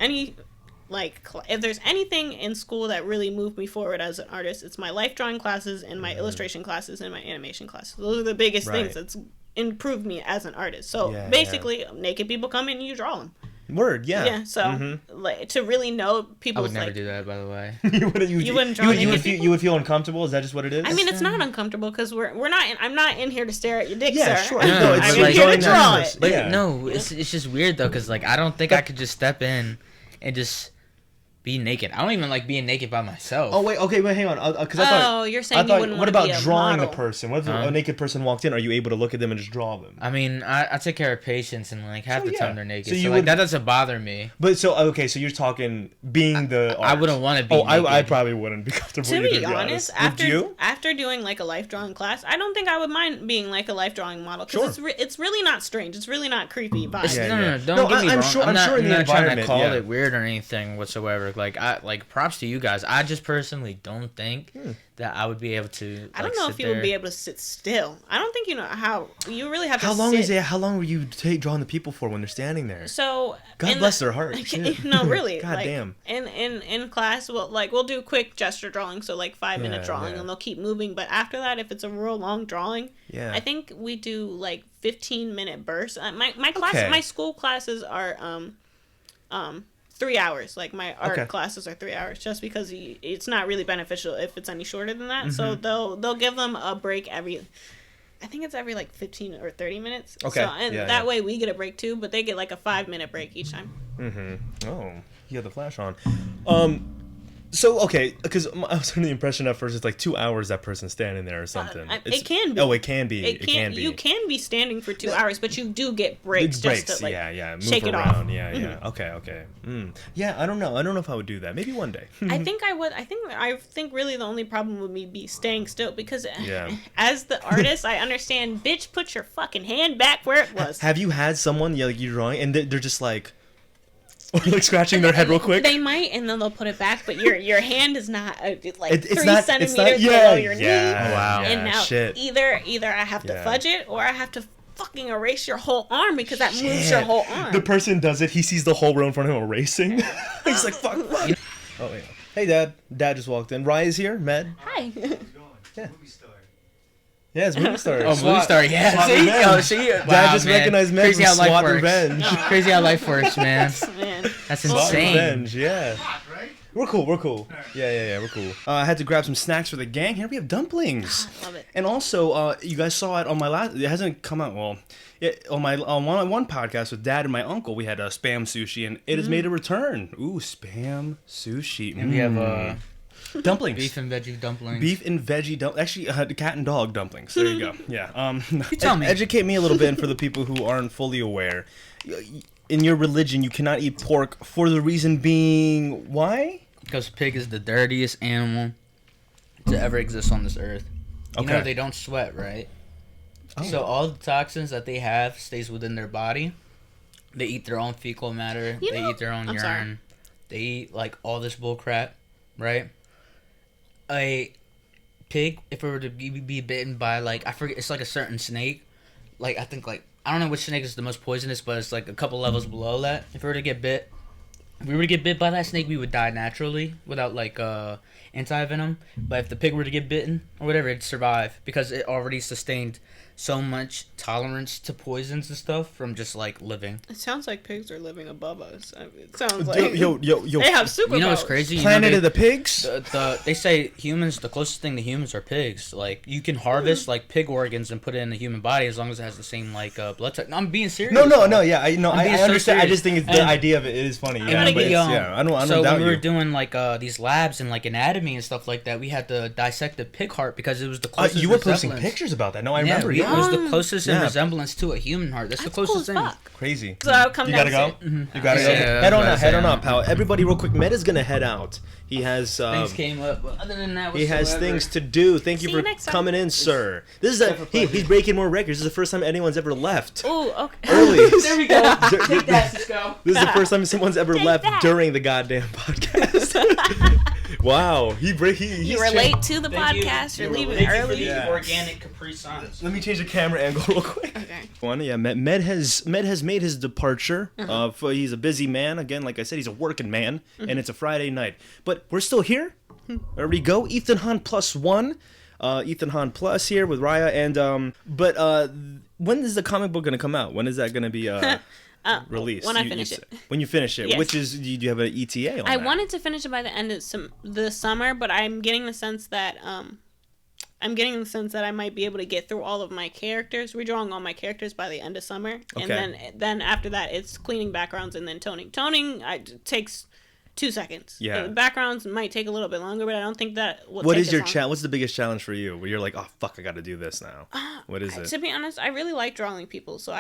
anything in school that really moved me forward as an artist, it's my life drawing classes and my illustration classes and my animation classes. Those are the biggest things that's improved me as an artist. So basically, naked people come in and you draw them. Word, yeah. Yeah, so like to really know people. I would never do that, by the way. you wouldn't draw naked people? You would feel uncomfortable? Is that just what it is? I mean, it's not uncomfortable because we're not. I'm not in here to stare at your dick, sir. Sure. No, I'm in here to draw it. But no, it's just weird though, because like I don't think I could just step in and just be naked. I don't even like being naked by myself. Oh wait, hang on. Because I thought. You're saying you wouldn't. What about be a drawing model? the person? What if a naked person walked in? Are you able to look at them and just draw them? I mean, I take care of patients, and like half the time they're naked, so like that doesn't bother me. But so you're talking being the. I wouldn't want to be. I probably wouldn't be comfortable. To be honest, after doing like a life drawing class, I don't think I would mind being like a life drawing model because it's really not strange. It's really not creepy. No, don't get me wrong. I'm not trying to call it weird or anything whatsoever. Like props to you guys. I just personally don't think that I would be able to. I don't know if you would be able to sit still. I don't think how you really have to. How long were you drawing the people for when they're standing there? So God bless their heart. No, really. God damn. In class, we'll do quick gesture drawing, so like 5-minute drawing, and they'll keep moving. But after that, if it's a real long drawing, I think we do like 15-minute bursts. My school classes are 3 hours. Like my art classes are 3 hours, just because it's not really beneficial if it's any shorter than that. So they'll give them a break every I think it's every like 15 or 30 minutes. Okay. So, and that way we get a break too, but they get like a 5-minute break each time. Oh, you have the flash on. So, okay, because I was under the impression at first it's like 2 hours that person's standing there or something. It can be. Oh, it can be. It can be. You can be standing for 2 hours, but you do get breaks. Breaks, just to, like, move shake it around. off. Yeah. Okay. Yeah, I don't know. I don't know if I would do that. Maybe one day. I think I would. I think really the only problem would be staying still because as the artist, I understand, bitch, put your fucking hand back where it was. Have you had someone, like, you're drawing, and they're just like... Or like scratching their head real quick. They might, and then they'll put it back, but your hand is not like it's 3 not, centimeters below your knee. Oh, wow. And now either I have to fudge it or I have to fucking erase your whole arm because that moves your whole arm. The person does it. He sees the whole row in front of him erasing. He's like, fuck. Oh yeah. Hey, Dad. Dad just walked in. Ryah's here. Med. Hi. Yeah. Yeah, it's movie star. Oh, movie star, yeah. See? Dad just recognized Med from SWAT Revenge. Crazy how life works, man. That's insane. Revenge, yeah. We're cool. Yeah, we're cool. I had to grab some snacks for the gang. Here we have dumplings. I love it. And also, you guys saw it on my last... It hasn't come out, well... on one podcast with Dad and my uncle, we had Spam sushi, and it has made a return. Ooh, Spam sushi. And we have... dumplings. Beef and veggie dumplings. Beef and veggie dumplings. Actually, cat and dog dumplings. There you go. Yeah. You tell me. Educate me a little bit, and for the people who aren't fully aware. In your religion, you cannot eat pork for the reason being... Why? Because pig is the dirtiest animal to ever exist on this earth. You know they don't sweat, right? Oh. So all the toxins that they have stays within their body. They eat their own fecal matter. They eat their own urine. Sorry. They eat, like, all this bull crap, right? A pig, if it were to be bitten by, like, I forget, it's like a certain snake. Like, I think, like, I don't know which snake is the most poisonous, but it's like a couple levels below that. If we were to get bit by that snake, we would die naturally without, like, anti-venom. But if the pig were to get bitten or whatever, it'd survive because it already sustained so much tolerance to poisons and stuff from just, like, living. It sounds like pigs are living above us. It sounds like yo, they have superpowers. You know what's crazy? Planet of the Pigs? They say humans, the closest thing to humans are pigs. Like, you can harvest, like, pig organs and put it in the human body as long as it has the same, like, blood type. No, I'm being serious. No, yeah. I understand. So I just think it's the idea of it is funny. Yeah, I don't so doubt when we were you. doing, like, these labs and, like, anatomy and stuff like that, we had to dissect the pig heart because it was the closest you were posting pictures about that. No, I remember. It was the closest in resemblance to a human heart. That's the closest cool thing. Crazy. So I'll come you down. Gotta go? Mm-hmm. You gotta go. Yeah, Head on up, pal. Everybody, real quick. Med is gonna head out. He has things came up, but other than that, he has things to do. Thank you for coming in, sir. This is he's breaking more records. This is the first time anyone's ever left. Ooh, okay. Early. There we go. Take that, Cisco. This is the first time someone's ever left during the goddamn podcast. Wow, you were late to the podcast. You're leaving early. Organic Capri Suns. Let me change the camera angle real quick. Okay. Yeah, Med has made his departure. He's a busy man. Again, like I said, he's a working man, and it's a Friday night. But we're still here. There we go. Ethan Hahn +1. Ethan Hahn Plus here with Ryah, and but when is the comic book gonna come out? When is that gonna be released? When I finish it. When you finish it, yes. Which is, do you have an ETA on that? I wanted to finish it by the end of the summer, but I'm getting the sense that I might be able to get through all of my characters, redrawing all my characters by the end of summer, and then after that it's cleaning backgrounds and then toning. Toning takes 2 seconds. Yeah. The backgrounds might take a little bit longer, but I don't think that will What take is your as long. What's the biggest challenge for you? Where you're like, oh fuck, I got to do this now. What is it? To be honest, I really like drawing people. So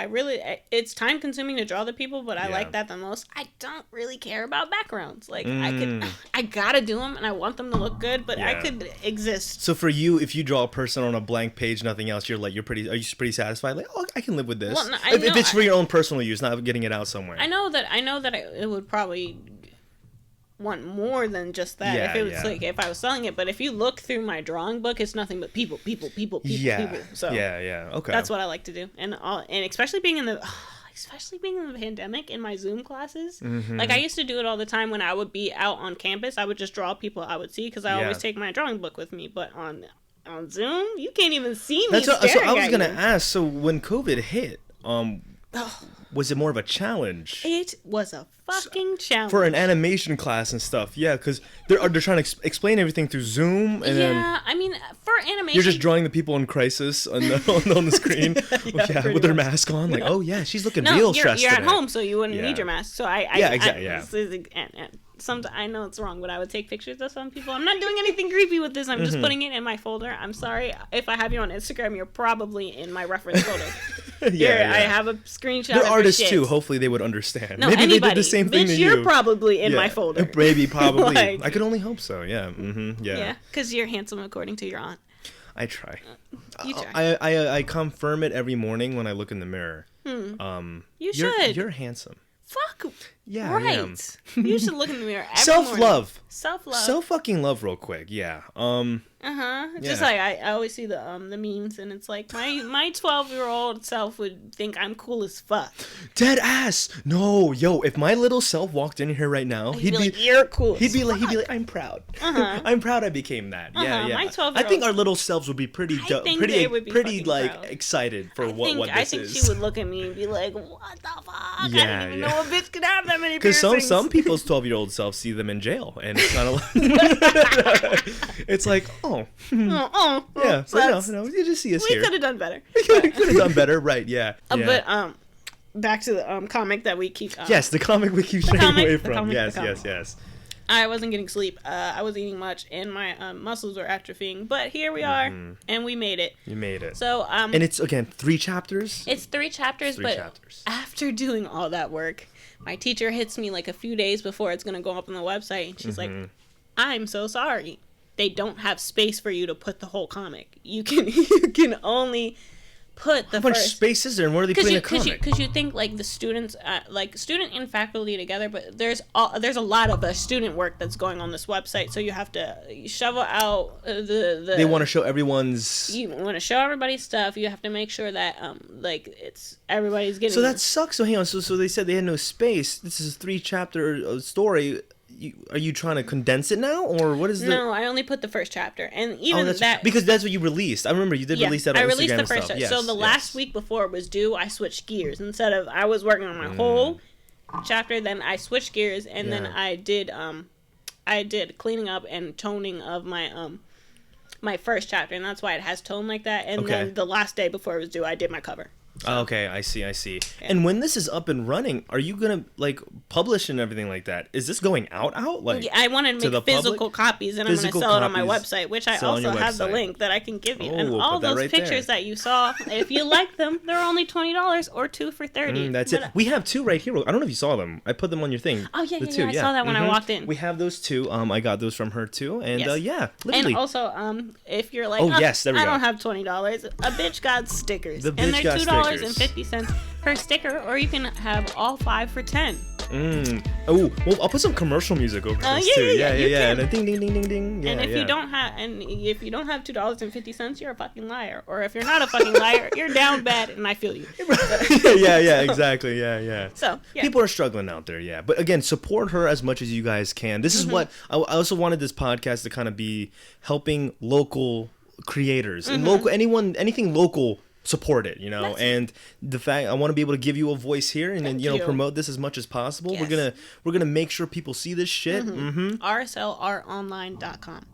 it's time consuming to draw the people, but I like that the most. I don't really care about backgrounds. Like I gotta do them, and I want them to look good, but I could exist. So for you, if you draw a person on a blank page, nothing else, are you pretty satisfied? Like, oh, I can live with this. Well, no, if it's for your own personal use, not getting it out somewhere. I know that it would probably want more than just that if it was like if I was selling it, but if you look through my drawing book, it's nothing but people. So okay, that's what I like to do, and especially being in the pandemic in my Zoom classes. Like I used to do it all the time when I would be out on campus. I would just draw people I would see because I always take my drawing book with me, but on Zoom you can't even see me. So I was gonna ask, so when COVID hit, Was it more of a challenge? It was a fucking challenge. For an animation class and stuff, yeah, because they're trying to explain everything through Zoom, and then I mean, for animation, you're just drawing the people in crisis on the screen, with their mask on, like, oh yeah, she's looking real stressed. You're today. at home, so you wouldn't need your mask. So exactly. I know it's wrong, but I would take pictures of some people. I'm not doing anything creepy with this. I'm just putting it in my folder. I'm sorry if I have you on Instagram. You're probably in my reference folder. I have a screenshot. They're of artists too. Hopefully they would understand. No, maybe anybody. They did the same thing to you. You're probably in my folder. Maybe, probably. Like, I could only hope so. Yeah. Yeah, because you're handsome according to your aunt. I try. You try. I confirm it every morning when I look in the mirror. You should. You're handsome. Fuck. Yeah, right. I am. You should look in the mirror. Self-love. Self-love. Self-fucking-love real quick. Yeah. Just like I always see the memes, and it's like my 12-year-old self would think I'm cool as fuck. Dead ass. No, yo, if my little self walked in here right now, he'd be like, you're cool. He'd be like, I'm proud. I'm proud I became that. Yeah. My 12-year-old. I think our little selves would be pretty proud. excited for what this is. I think she would look at me and be like, what the fuck? Yeah, I didn't even know a bitch could have that many piercings. Because some people's 12-year-old selves see them in jail, and it's kind of it's like, yeah, so no, you just see us here. We could have done better. We could have done better, right? Yeah. But back to the comic that we keep. Yes, the comic we keep straying away from. Yes. I wasn't getting sleep. I wasn't eating much, and my muscles were atrophying. But here we are, and we made it. You made it. So and it's again 3 chapters. It's 3 chapters, after doing all that work, my teacher hits me like a few days before it's gonna go up on the website, and she's like, "I'm so sorry. They don't have space for you to put the whole comic. You can only put the How much space is there, and where are they putting the comic? Because you think like the students, like student and faculty together, but there's a lot of student work that's going on this website, so you have to shovel out the. They want to show everyone's. You want to show everybody's stuff. You have to make sure that like it's everybody's getting. So that sucks. So hang on. So they said they had no space. This is a 3-chapter story. Are you trying to condense it now, or what is the? No, I only put the first chapter, and even because that's what you released. I remember you did release that on Instagram. I released the first. So the last week before it was due, I switched gears. Instead of I was working on my whole chapter, then I switched gears, and then I did cleaning up and toning of my my first chapter, and that's why it has tone like that. And then the last day before it was due, I did my cover. So. Okay, I see. Okay. And when this is up and running, are you gonna like publish and everything like that? Is this going out? Like I want to make physical copies, and I'm gonna sell it on my website, which I also have the link that I can give you. And all those pictures that you saw, if you like them, they're only $20 or 2 for $30. That's it. We have 2 right here. I don't know if you saw them. I put them on your thing. Oh yeah, I saw that when I walked in. We have those 2. I got those from her too, and literally. And also, if you're like, yes, there we go. I don't have $20. A bitch got stickers, and they're $2.50 per sticker, or you can have all 5 for $10. Oh, well, I'll put some commercial music over this too. Yeah. And a ding, ding, ding, ding, ding. And if you don't have $2.50, you're a fucking liar. Or if you're not a fucking liar, you're down bad, and I feel you. yeah, exactly. Yeah. So people are struggling out there. Yeah, but again, support her as much as you guys can. This is what I also wanted this podcast to kind of be helping local creators and anything local. Support it, and the fact I want to be able to give you a voice here and then promote this as much as possible. Yes. We're gonna make sure people see this shit. RSLArtonline.com.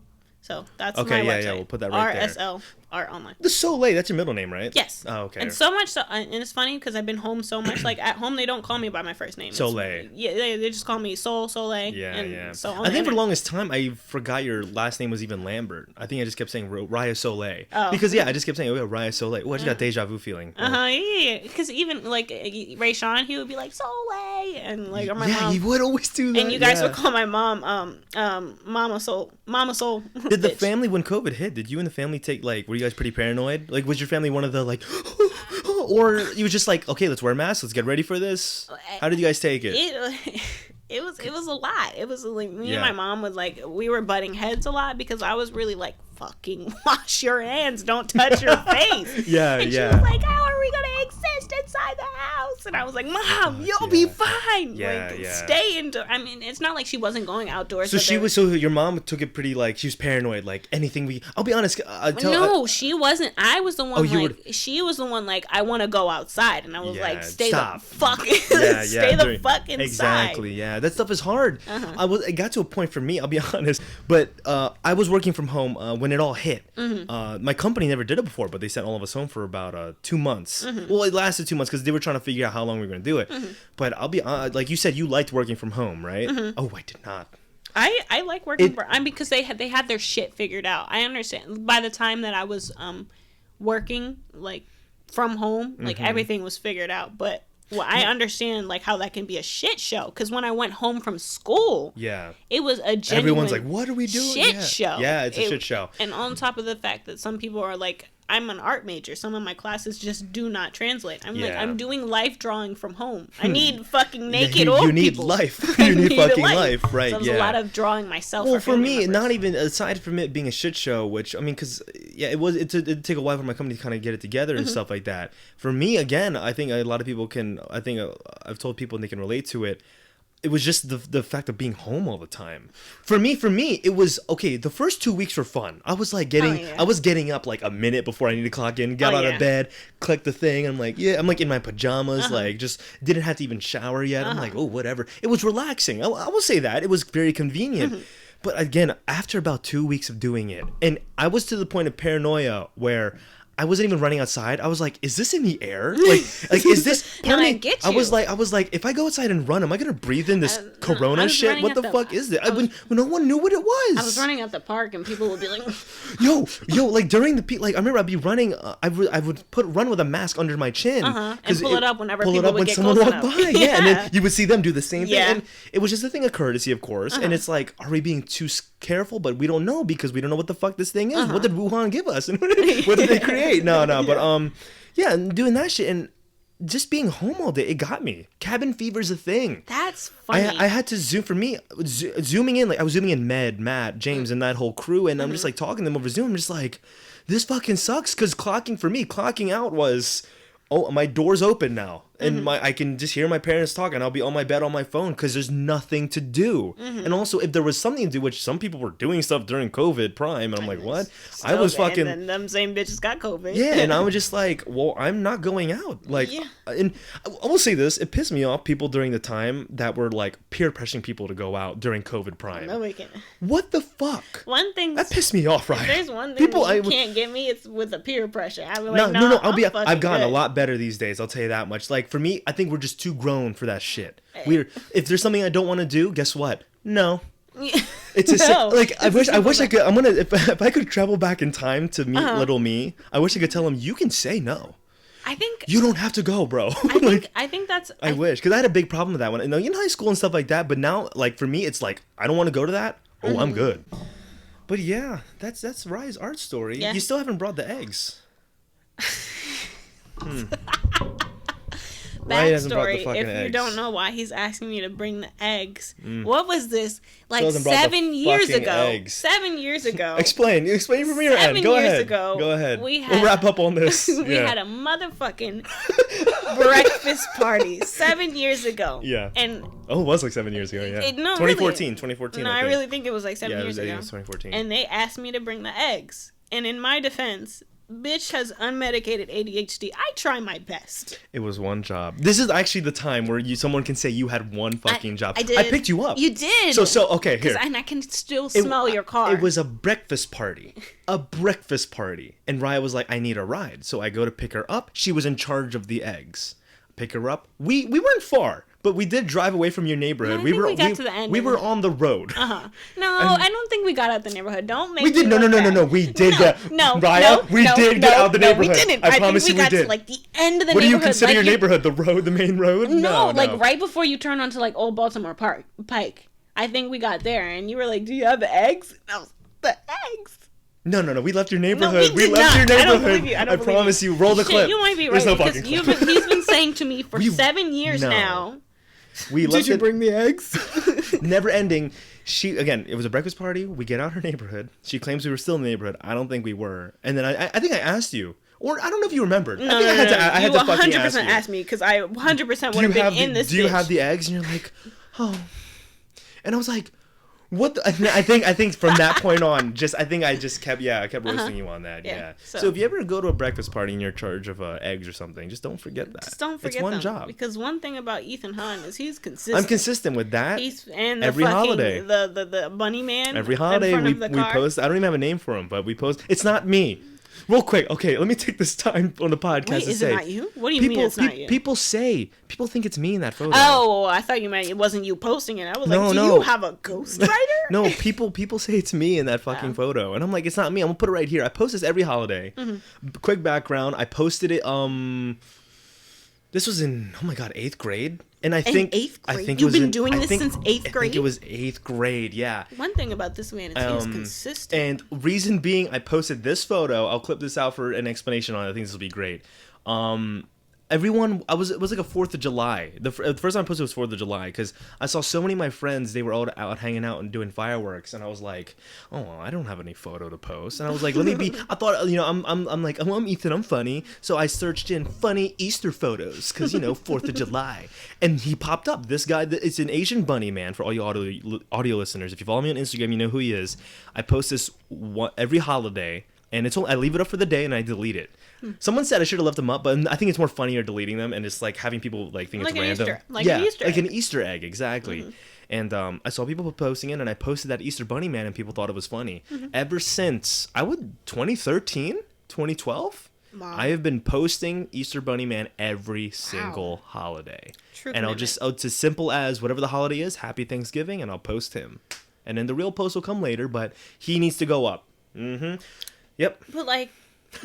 So that's my website. We'll put that right there. RSL Art Online. The Soleil, that's your middle name, right? Yes. Oh, okay. And so much so, and it's funny because I've been home so much. Like at home, they don't call me by my first name. Soleil. They just call me Soleil. Yeah. So I think for the longest time I forgot your last name was even Lambert. I think I just kept saying Ryah Soleil. Oh. Because I just kept saying Ryah Soleil. Oh, I just got deja vu feeling. Yeah. Because even like Ray Sean, he would be like Soleil, and like or my mom. Yeah, he would always do that. And you guys would call my mom Mama Soul. Did the family when COVID hit? Did you and the family take were you guys pretty paranoid? Like, was your family one of the or you were just like, okay, let's wear masks, let's get ready for this? How did you guys take it? It was a lot. It was like me and my mom would we were butting heads a lot because I was really like, fucking wash your hands, don't touch your face. And she was like, how are we gonna exist just inside the house. And I was like, Mom, you'll be fine. Stay indoors. I mean, it's not like she wasn't going outdoors. So your mom took it pretty, like, she was paranoid, like, anything I'll be honest. She wasn't. I was the one, she was the one, like, I want to go outside. And I was like, stay the fuck inside. Exactly, yeah. That stuff is hard. It got to a point for me, I'll be honest, but I was working from home when it all hit. My company never did it before, but they sent all of us home for about 2 months. Well, it lasted 2 months because they were trying to figure out how long we were going to do it. But I'll be like you said, you liked working from home, right? Oh, I did not. I like working because they had their shit figured out. I understand. By the time that I was working like from home, like everything was figured out. But I understand like how that can be a shit show. Because when I went home from school, it was a genuine everyone's like, what are we doing? Shit show. Yeah, it's a shit show. And on top of the fact that some people are like, I'm an art major. Some of my classes just do not translate. I'm doing life drawing from home. I need fucking naked old people. You need life. You need fucking life, right? So there's a lot of drawing myself. Well, for me, not even aside from it being a shit show, which I mean, because it'd take a while for my company to kind of get it together and stuff like that. For me, again, I think a lot of people can. I think I've told people and they can relate to it. It was just the fact of being home all the time. For me, it was okay. The first 2 weeks were fun. I was like I was getting up like a minute before I needed to clock in, got out of bed, click the thing. I'm like, I'm like in my pajamas, like just didn't have to even shower yet. I'm like, oh, whatever. It was relaxing. I will say that. It was very convenient. But again, after about 2 weeks of doing it, and I was to the point of paranoia where I wasn't even running outside. I was like, is this in the air? Like is this part of me? I was like, if I go outside and run, am I gonna breathe in this corona shit? What the fuck is this? When no one knew what it was. I was running at the park and people would be like, yo, like during the peak, like I remember I'd be running, I would run with a mask under my chin. And pull it up whenever people would get close enough. By. Yeah, and then you would see them do the same thing. And it was just a thing of courtesy, of course. And it's like, are we being too careful? But we don't know because we don't know what the fuck this thing is. What did Wuhan give us? And what did they create? No, but doing that shit and just being home all day, it got me. Cabin fever's a thing. That's funny. I had to zoom. For me, zooming in, like I was zooming in Matt, James, and that whole crew, and I'm just like talking to them over Zoom. I'm just like, this fucking sucks. Because clocking out was, oh, my door's open now. And I can just hear my parents talk, and I'll be on my bed on my phone because there's nothing to do. And also, if there was something to do, which some people were doing stuff during COVID prime, and I'm like, what? I was fucking. And then them same bitches got COVID. Yeah, and I was just like, well, I'm not going out. Like, and I will say this: it pissed me off people during the time that were like peer pressuring people to go out during COVID prime. No, we can't. What the fuck? One thing that pissed me off, right? If there's one thing you can't get me, it's with the peer pressure. I was like, no. I've gotten a lot better these days. I'll tell you that much. Like for me, I think we're just too grown for that shit. If there's something I don't want to do, guess what? No. It's like I wish I could. If I could travel back in time to meet little me, I wish I could tell him you can say no. I think you don't have to go, bro. I think that's. I wish, because I had a big problem with that one. In high school and stuff like that, but now, like for me, it's like I don't want to go to that. Oh, I'm good. But yeah, that's Ryah's art story. Yeah. You still haven't brought the eggs. Backstory, if you don't know why he's asking me to bring the eggs. What was this? Like 7 years ago. Eggs. 7 years ago. Explain from your end. Go ahead. Go ahead. We'll wrap up on this. We had a motherfucking breakfast party 7 years ago. Yeah. And it was like 7 years ago, yeah. 2014. No, I really think it was like 7 years ago. Yeah, it was 2014. And they asked me to bring the eggs. And in my defense, bitch has unmedicated ADHD. I try my best. It was one job. This is actually the time where someone can say you had one fucking job. I did. I picked you up. You did. So okay, here. And I can still smell your car. It was a breakfast party. And Ryah was like, I need a ride. So I go to pick her up. She was in charge of the eggs. Pick her up. We weren't far. But we did drive away from your neighborhood. We got to the end. We were on the road. No, I don't think we got out the neighborhood. Don't make me did. No. We did. Ryah, we did get out the neighborhood. We didn't. I promise you we did. We got to like the end of the neighborhood. What do you consider your neighborhood? The road, the main road? No, like right before you turn onto like Old Baltimore Pike. I think we got there, and you were like, "Do you have the eggs?" And I was, "The eggs." No. We left your neighborhood. We left your neighborhood. I don't believe you. I promise you. Roll the clip. You might be right. Because he's been saying to me for 7 years now. Did you bring the eggs? Never ending. It was a breakfast party. We get out her neighborhood. She claims we were still in the neighborhood. I don't think we were. And then I think I asked you, Or I don't know if you remembered. No, I had to fucking 100% ask me because I 100% would have been in this. Do you have the eggs? And you're like, oh. And I was like, what? I think from that point on, I kept roasting you on that. Yeah. So if you ever go to a breakfast party and you're in charge of eggs or something, just don't forget that. Just don't forget it's one them, job. Because one thing about Ethan Hunt is he's consistent. I'm consistent with that. And every holiday, the bunny man. Every holiday we post. I don't even have a name for him, but we post. It's not me. Real quick, okay, let me take this time on the podcast to say. Is it not you? What do you mean it's not you? People think it's me in that photo. Oh, I thought you meant it wasn't you posting it. I was like, do you have a ghostwriter? No, people say it's me in that fucking photo. And I'm like, it's not me. I'm going to put it right here. I post this every holiday. Mm-hmm. Quick background, I posted it, this was in, oh my God, 8th grade. And I think 8th grade? You've been doing this since 8th grade? I think it was 8th grade, yeah. One thing about this man is he's consistent. And reason being, I posted this photo. I'll clip this out for an explanation on it. I think this will be great. It was like a 4th of July. The first time I posted was 4th of July because I saw so many of my friends, they were all out hanging out and doing fireworks. And I was like, oh, well, I don't have any photo to post. And I was like, I thought, I'm like, oh, I'm Ethan, I'm funny. So I searched in funny Easter photos because, 4th of July. And he popped up. This guy, it's an Asian bunny man for all you audio listeners. If you follow me on Instagram, you know who he is. I post this every holiday. And I leave it up for the day and I delete it. Someone said I should have left them up, but I think it's more funnier deleting them and just like having people like think it's random. Like an Easter egg, exactly. Mm-hmm. And I saw people posting it, and I posted that Easter Bunny man, and people thought it was funny. Mm-hmm. Ever since 2013, 2012, wow. I have been posting Easter Bunny man every single holiday. True and commitment. It's as simple as whatever the holiday is, Happy Thanksgiving, and I'll post him. And then the real post will come later, but he needs to go up. Mm-hmm. Yep. But like,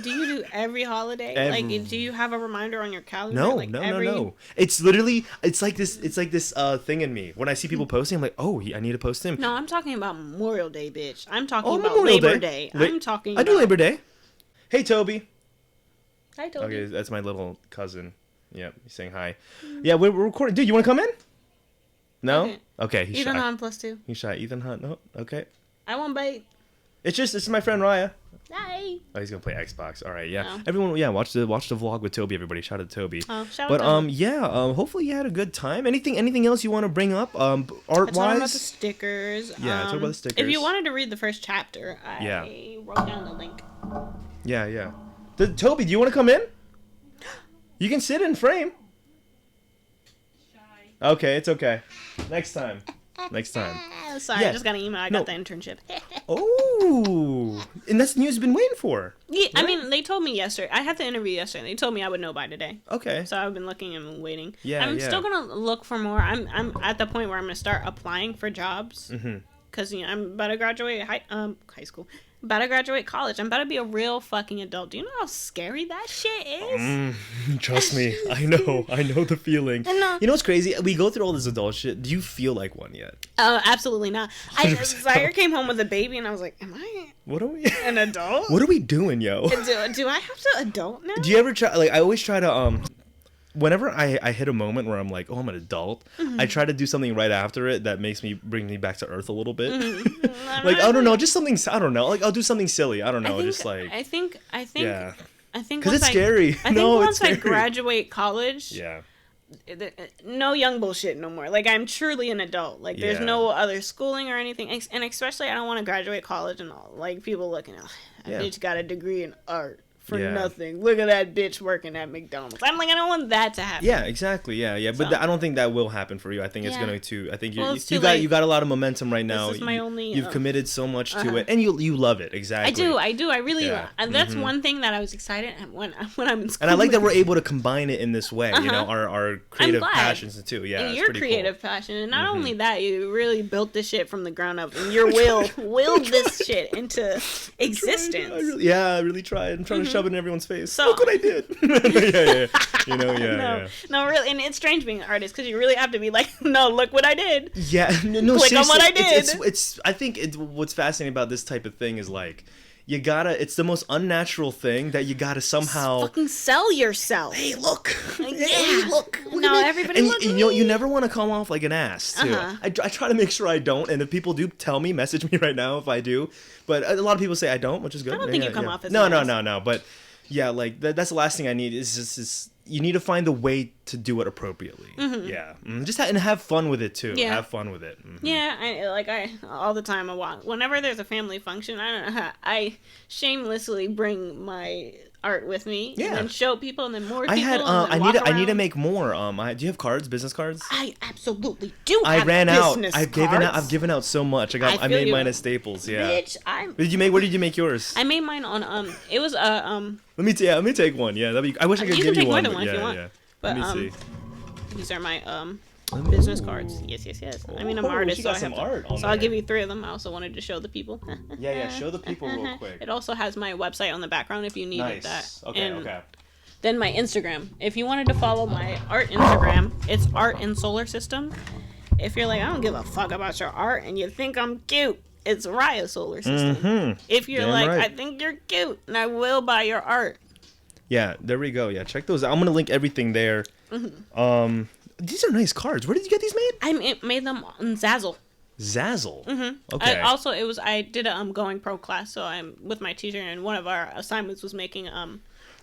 do you do every holiday? Like, do you have a reminder on your calendar? No, like no. It's literally, it's like this thing in me. When I see people posting, I'm like, oh, I need to post him. No, I'm talking about Memorial Day, bitch. I'm talking about Labor Day. I'm talking. I do Labor Day. Hey, Toby. Hi, Toby. Okay, that's my little cousin. Yep, he's saying hi. Yeah, we're recording. Dude, you want to come in? No. Okay. He's Ethan shy. Hunt +2. He's shy. Ethan Hunt. No. Okay. I won't bite. This is my friend Ryah. Hi. Oh, he's gonna play Xbox. All right, yeah. No. Everyone, watch the vlog with Toby. Everybody, shout out to Toby. Oh, shout out to Toby. Hopefully you had a good time. Anything else you want to bring up? Art wise. Talk about the stickers. Yeah, talk about the stickers. If you wanted to read the first chapter, I wrote down the link. Yeah. Toby, do you want to come in? You can sit in frame. Shy. Okay, it's okay. Next time. Sorry, yeah. I just got an email. I got the internship. Oh, and that's the news you've been waiting for. Yeah, right? I mean, they told me yesterday. I had the interview yesterday. They told me I would know by today. Okay. So I've been looking and waiting. Yeah, I'm still gonna look for more. I'm at the point where I'm gonna start applying for jobs. Because I'm about to graduate high school. About to graduate college. I'm about to be a real fucking adult. Do you know how scary that shit is? Trust me. I know the feeling. You know what's crazy? We go through all this adult shit. Do you feel like one yet? Absolutely not. Zaire came home with a baby and I was like, am I an adult? What are we doing, yo? Do I have to adult now? Do you ever try, like, I always try to, whenever I hit a moment where I'm like, oh, I'm an adult, I try to do something right after it that bring me back to earth a little bit. Like, I don't know, just something, I don't know, like, I'll do something silly, I don't know, I think yeah. Because it's scary. I think once I graduate college, yeah, no young bullshit no more. Like, I'm truly an adult. Like, there's no other schooling or anything, and especially I don't want to graduate college and all. Like, people looking at, that bitch got a degree in art. For nothing. Look at that bitch working at McDonald's. I'm like, I don't want that to happen. Yeah, exactly. Yeah. But I don't think that will happen for you. I think it's going to. I think you got a lot of momentum right now. This is my only. You've committed so much to it, and you love it. Exactly. I do. I really. And that's one thing that I was excited when I'm in school. And I like that we're able to combine it in this way. You know, our creative passions too. Yeah, and your creative passion, and not only that, you really built this shit from the ground up, and your willed this shit into existence. I really tried. I'm trying to shove it in everyone's face. So, look what I did. Yeah. No, really, and it's strange being an artist because you really have to be like, no, look what I did. Yeah, no, click on what I did. It's I think what's fascinating about this type of thing is like, it's the most unnatural thing that you gotta somehow fucking sell yourself. Hey, look. Hey, look. No, everybody look. And you never want to come off like an ass too. I try to make sure I don't, and if people do tell me, message me right now if I do. But a lot of people say I don't, which is good. I don't think you come off as no. But Yeah, like that's the last thing I need is just you need to find the way to do it appropriately. Yeah, just and have fun with it too. Yeah. Have fun with it. Yeah, I all the time. Whenever there's a family function, I shamelessly bring my art with me. Yeah. And then show people, and then more people. I need to make more. Do you have cards, business cards? I absolutely do. I ran out. I've cards. given out so much. I made mine at Staples. Yeah. Bitch, Where did you make yours? I made mine on It was Let me take one. Yeah, I wish I could give you one. You can take more than one if you want. Yeah. But Let me see. these are my business cards. Yes. I mean, I'm an artist, so I'll give you 3 of them. I also wanted to show the people. Yeah. Show the people real quick. It also has my website on the background if you needed that. Okay. Then my Instagram. If you wanted to follow my art Instagram, it's Art in Solar System. If you're like, I don't give a fuck about your art and you think I'm cute, it's RYAHS Solar System. If you're I think you're cute and I will buy your art. Yeah, there we go. Yeah, check those out. I'm gonna link everything there. These are nice cards. Where did you get these made? I made them on Zazzle. Zazzle. Okay. I did a Going Pro class, so I'm with my teacher, and one of our assignments was making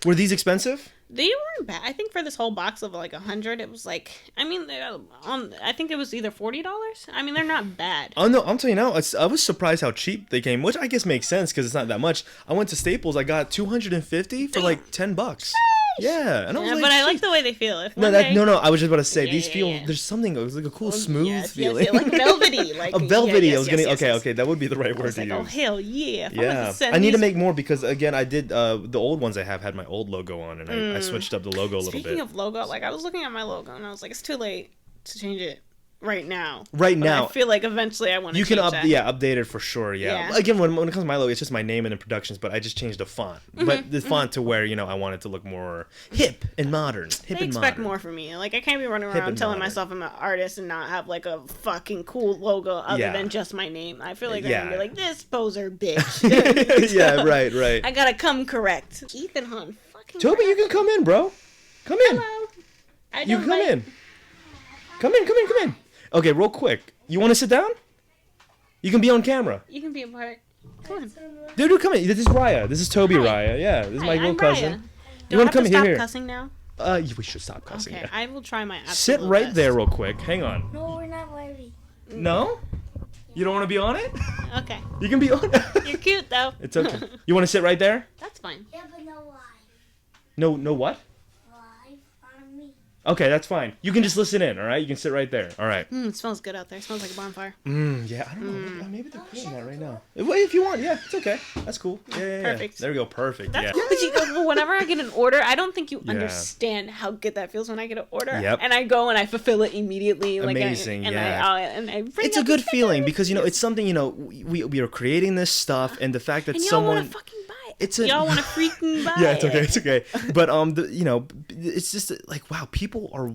Were these expensive? They weren't bad. I think for this whole box of like 100, it was like, I mean, I think it was either $40. I mean, they're not bad. Oh no, I'm telling you now, I was surprised how cheap they came, which I guess makes sense because it's not that much. I went to Staples, I got $250 for like $10. Yeah, and I was like, but I like the way they feel. No, I was just about to say these feel. There's something. It was like a cool, smooth feeling, like velvety, like a velvety. I was getting okay. That would be the right word to use. Oh hell yeah! I need to make more because again, I did the old ones I have had my old logo on, and I switched up the logo a little bit. Speaking of logo, like I was looking at my logo and I was like, it's too late to change it. Right now, I feel like eventually I want to. You can update it for sure. Yeah. Again, when it comes to my logo, it's just my name and the productions, but I just changed the font. But the font to where I want it to look more hip and modern. They expect more from me. Like I can't be running around telling myself I'm an artist and not have like a fucking cool logo other than just my name. I feel like they're gonna be like, this poser bitch. Yeah, right. I gotta come correct. Ethan Hunt, fucking. Toby, you can come in, bro. Come in. Hello. You can come in. Come in. Okay, real quick. You want to sit down? You can be on camera. You can be a part. Come on. Dude, come in. This is Ryah. This is Toby Ryah. Yeah, this is my little cousin. You want to come here? Cussing now? We should stop cussing. Okay, yeah. I will try my absolute Sit right best. there real quick. Hang on. No, we're not ready. No? You don't want to be on it? Okay. You can be on it. You're cute, though. It's okay. You want to sit right there? That's fine. Yeah, but no live. No what? Live on me. Okay, that's fine. You can just listen in, all right? You can sit right there. All right. It smells good out there. It smells like a bonfire. Yeah, I don't know. Maybe they're doing that right now. Wait, if you want, yeah, it's okay. That's cool. Yeah. Perfect. There we go. Perfect. That's yeah. But whenever I get an order, I don't think you understand how good that feels when I get an order. Yep. And I go and I fulfill it immediately. Like Amazing, I bring it's a good feeling because it's something we are creating this stuff, and the fact that and someone wanna fucking buy it. y'all want to freaking buy yeah, it's okay. But it's just like wow, people are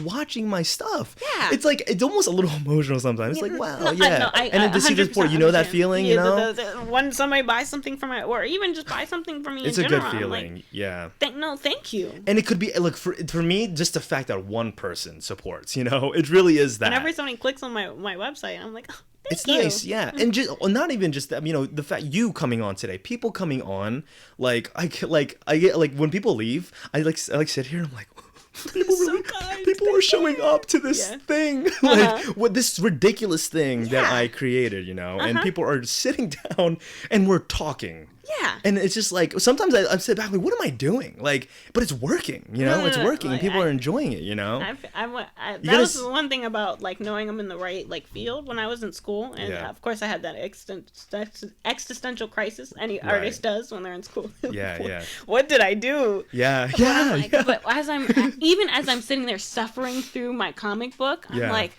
watching my stuff. Yeah. It's like it's almost a little emotional sometimes. It's like wow, and then to see this 100% board, that feeling, when somebody buys something from me, or even just buy something from me it's in general, a good feeling. Thank you. And it could be look for me, just the fact that one person supports, it really is that. Whenever somebody clicks on my website, I'm like, oh, it's nice, yeah, and just not even just that, the fact you coming on today, people coming on, I get when people leave, I sit here and I'm like, people are showing up to this thing, what this ridiculous thing that I created, and people are sitting down and we're talking. Yeah. And it's just like sometimes I sit back like, what am I doing? But it's working, it's working. And people are enjoying it, that was the one thing about knowing I'm in the right field when I was in school, and of course I had that existential crisis any artist does when they're in school. Yeah. What did I do? Yeah. But as I'm sitting there suffering through my comic book, I'm like,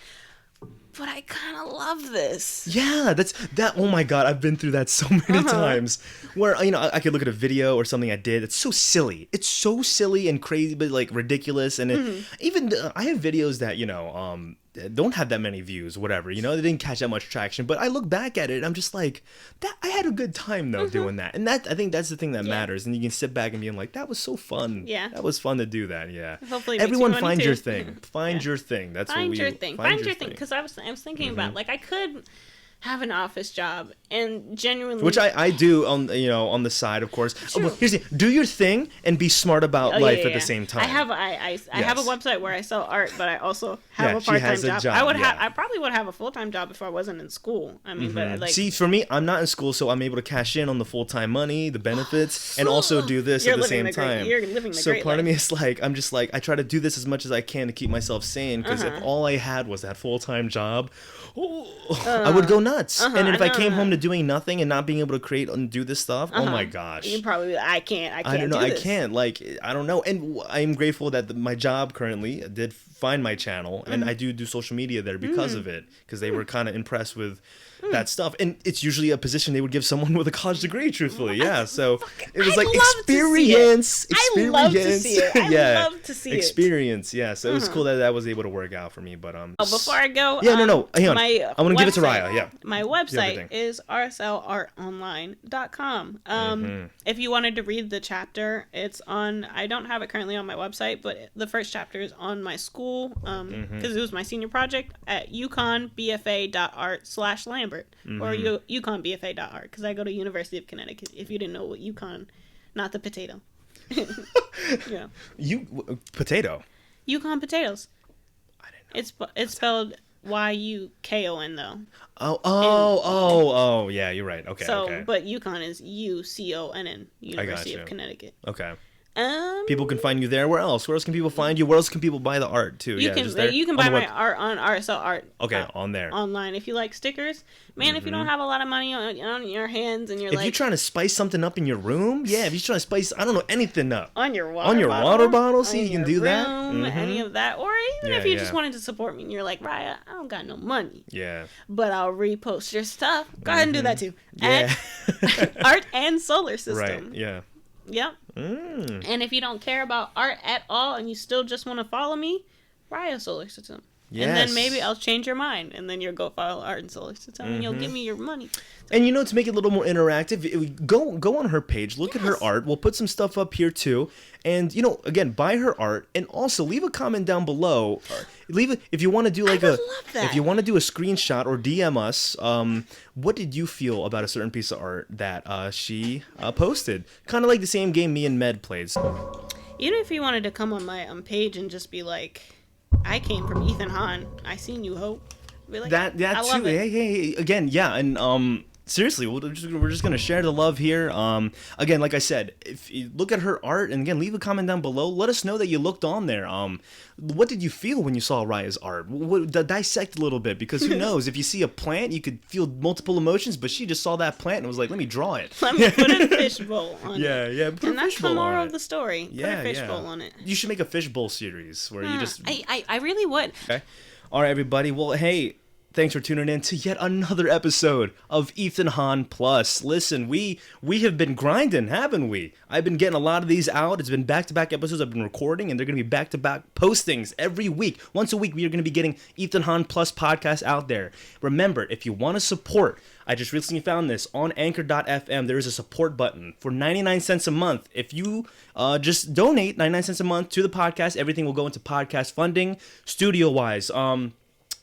but I kind of love this. Yeah, that. Oh my God, I've been through that so many times. Where I could look at a video or something I did. It's so silly. It's so silly and crazy, but ridiculous. And even I have videos that don't have that many views, whatever. They didn't catch that much traction. But I look back at it, and I'm just like, that. I had a good time though doing that. And I think that's the thing that matters. And you can sit back and be like, that was so fun. Yeah, that was fun to do that. Yeah. Hopefully, everyone find your thing. Find your thing. That's find what your thing. Find your thing. Because I was thinking about I could have an office job and genuinely, which I do on on the side, of course. Oh, well, here's the do your thing and be smart about life at the same time. I have a website where I sell art, but I also have a part-time job. I probably would have a full-time job if I wasn't in school. I mean, but like, see, for me, I'm not in school, so I'm able to cash in on the full-time money, the benefits, and also do this at the same time. You're living the so great part life. of me is like, I'm just like, I try to do this as much as I can to keep myself sane, because if all I had was that full-time job, I would go nuts. And then if I came home to doing nothing and not being able to create and do this stuff, oh my gosh. You probably, I can't I don't know, do I this. can't, like, I don't know. And I'm grateful that my job currently did find my channel, and I do social media there because of it, because they were kind of impressed with that stuff. And it's usually a position they would give someone with a college degree, truthfully. Yeah, so it was like experience. I love to see it. I love to see experience. Yeah, so it was cool that was able to work out for me. But before I go, hang on. I want to give it to Ryah. Yeah, my website is rslartonline.com. If you wanted to read the chapter, it's on. I don't have it currently on my website, but the first chapter is on my school because it was my senior project at uconbfa.art/Lambert or uconbfa.art, because I go to University of Connecticut. If you didn't know what UConn, not the potato. Yeah. Potato. UConn potatoes. I didn't know. It's spelled YUKON though. Oh, yeah, you're right. Okay. So, okay. but UConn is UCONN, University of Connecticut. Okay. People can find you there. Where else? Where else can people find you? Where else can people buy the art too? You can buy my art on RSL Art. Okay, on there. Online. If you like stickers, man. If you don't have a lot of money on your hands and you're if you're trying to spice something up in your room, if you're trying to spice, I don't know, anything up on your water bottle, see, you can do that. Any of that, or even if you just wanted to support me and you're like, Ryah, I don't got no money. Yeah. But I'll repost your stuff. Go ahead and do that too. Yeah. At Art and Solar System. Right. Yeah. Yep. And if you don't care about art at all and you still just want to follow me, Ryah Solar System. Yes. And then maybe I'll change your mind, and then you'll go follow Art and Solar System, and you'll give me your money. And to make it a little more interactive, go on her page, look at her art. We'll put some stuff up here too, and again, buy her art, and also leave a comment down below. If you want to do if you want to do a screenshot or DM us, what did you feel about a certain piece of art that she posted? Kind of like the same game me and Med played. Even if you wanted to come on my page and just be like, I came from Ethan Hahn. I seen you, Hope. Like, that too. Hey, again, yeah, and seriously, we're just gonna share the love here. Again, like I said, if you look at her art, and again, leave a comment down below. Let us know that you looked on there. What did you feel when you saw Ryah's art? Dissect a little bit, because who knows? If you see a plant, you could feel multiple emotions. But she just saw that plant and was like, "Let me draw it. Let me put a fishbowl on it." Yeah. And that's the moral of the story. Put a fishbowl on it. You should make a fishbowl series where you just. I really would. Okay. All right, everybody. Well, hey. Thanks for tuning in to yet another episode of Ethan Hahn Plus. Listen, we have been grinding, haven't we? I've been getting a lot of these out. It's been back-to-back episodes I've been recording, and they're going to be back-to-back postings every week. Once a week, we are going to be getting Ethan Hahn Plus podcast out there. Remember, if you want to support, I just recently found this on Anchor.fm. There is a support button for 99 cents a month. If you just donate 99 cents a month to the podcast, everything will go into podcast funding, studio-wise.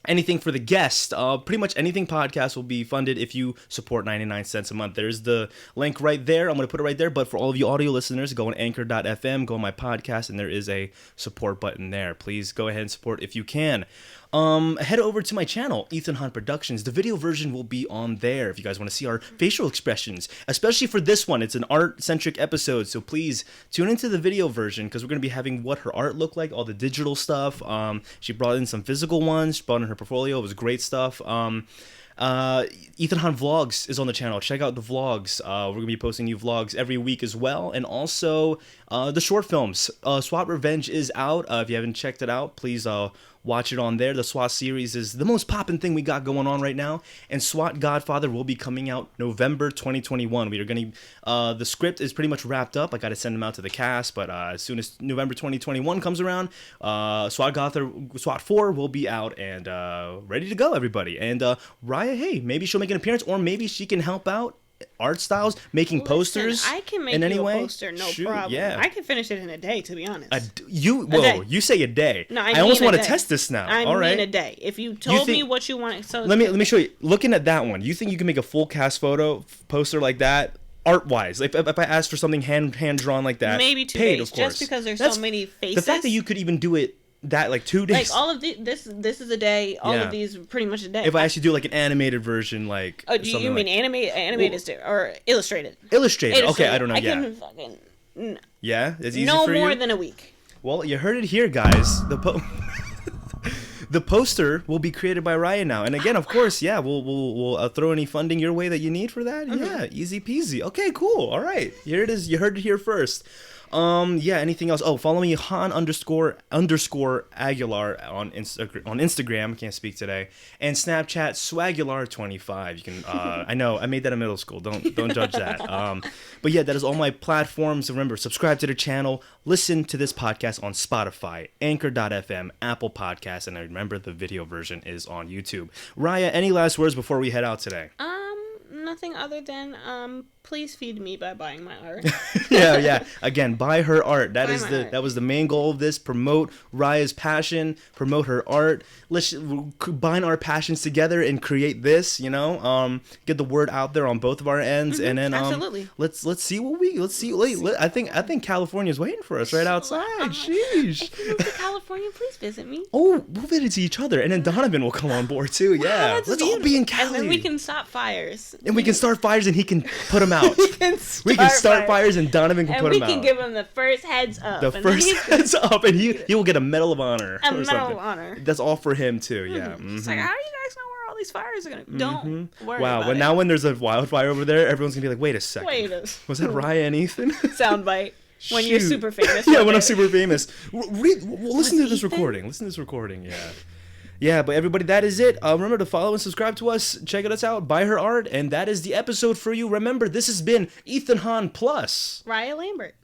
Anything for the guest, pretty much anything podcast will be funded if you support 99 cents a month. There's the link right there. I'm going to put it right there. But for all of you audio listeners, go on Anchor.fm, go on my podcast, and there is a support button there. Please go ahead and support if you can. Head over to my channel, Ethan Hahn Productions. The video version will be on there if you guys want to see our facial expressions, especially for this one. It's an art-centric episode, so please tune into the video version, because we're going to be having what her art looked like, all the digital stuff. She brought in some physical ones. She brought in her portfolio. It was great stuff. Ethan Hahn Vlogs is on the channel. Check out the vlogs. We're going to be posting new vlogs every week as well. And also the short films. SWAT Revenge is out. If you haven't checked it out, please watch it on there. The SWAT series is the most poppin' thing we got going on right now. And SWAT Godfather will be coming out November 2021. We are going to, the script is pretty much wrapped up. I got to send them out to the cast, but as soon as November 2021 comes around, SWAT 4 will be out and ready to go, everybody. And Ryah, hey, maybe she'll make an appearance, or maybe she can help out art styles, making posters. I can make in any you a way? poster, no Shoot, problem. Yeah. I can finish it in a day, to be honest. Whoa, you say a day. No, I almost mean want a to day. test this now. I All right. mean a day. If you told me what you want, so let me show you. Looking at that one, you think you can make a full cast photo poster like that? Art wise, if I asked for something hand drawn like that, maybe 2 paid, days, of course. just because there's That's, so many faces. The fact that you could even do it that like 2 days, like all of this is a day. All of these are pretty much a day. If I actually do like an animated version, like do you mean animated or illustrated? Illustrated. Okay, I don't know. I can fucking yeah, it's easy no for you. more than a week. Well, you heard it here, guys. The poster will be created by Ryah now, and again, of course, yeah, we'll throw any funding your way that you need for that. Mm-hmm. Yeah, easy peasy. Okay, cool. All right, here it is. You heard it here first. Yeah. Anything else? Oh, follow me Han_Aguilar on Instagram. I can't speak today. And Snapchat Swagular25. You can. I know I made that in middle school. Don't judge that. But yeah, that is all my platforms. Remember, subscribe to the channel. Listen to this podcast on Spotify, Anchor.fm, Apple Podcasts, and remember the video version is on YouTube. Ryah, any last words before we head out today? Nothing other than please feed me by buying my art. yeah. Again, buy her art. That was the main goal of this. Promote Ryah's passion. Promote her art. Let's combine our passions together and create this. Get the word out there on both of our ends, and then absolutely. Let's see what we I think California's waiting for us right outside. Sheesh. If you move to California, please visit me. Oh, we'll visit each other, and then Donovan will come on board too. Yeah, let's all be in Cali, and then we can stop fires. And we can start fires, and he can put them out. We can start fires, and Donovan can put them out. And we can give him the first heads up. Heads up, and he will get a Medal of Honor. A Medal of Honor. That's all for him too. Yeah. Mm-hmm. It's like, how do you guys know where all these fires are gonna? Don't worry. Wow. About it. Now when there's a wildfire over there, everyone's gonna be like, wait a second. Was that Ryah and Ethan? Soundbite. When you're super famous. Yeah, when I'm super famous. Listen to this recording. Yeah. Yeah, but everybody, that is it. Remember to follow and subscribe to us. Check us out. Buy her art. And that is the episode for you. Remember, this has been Ethan Hahn plus Ryah Lambert.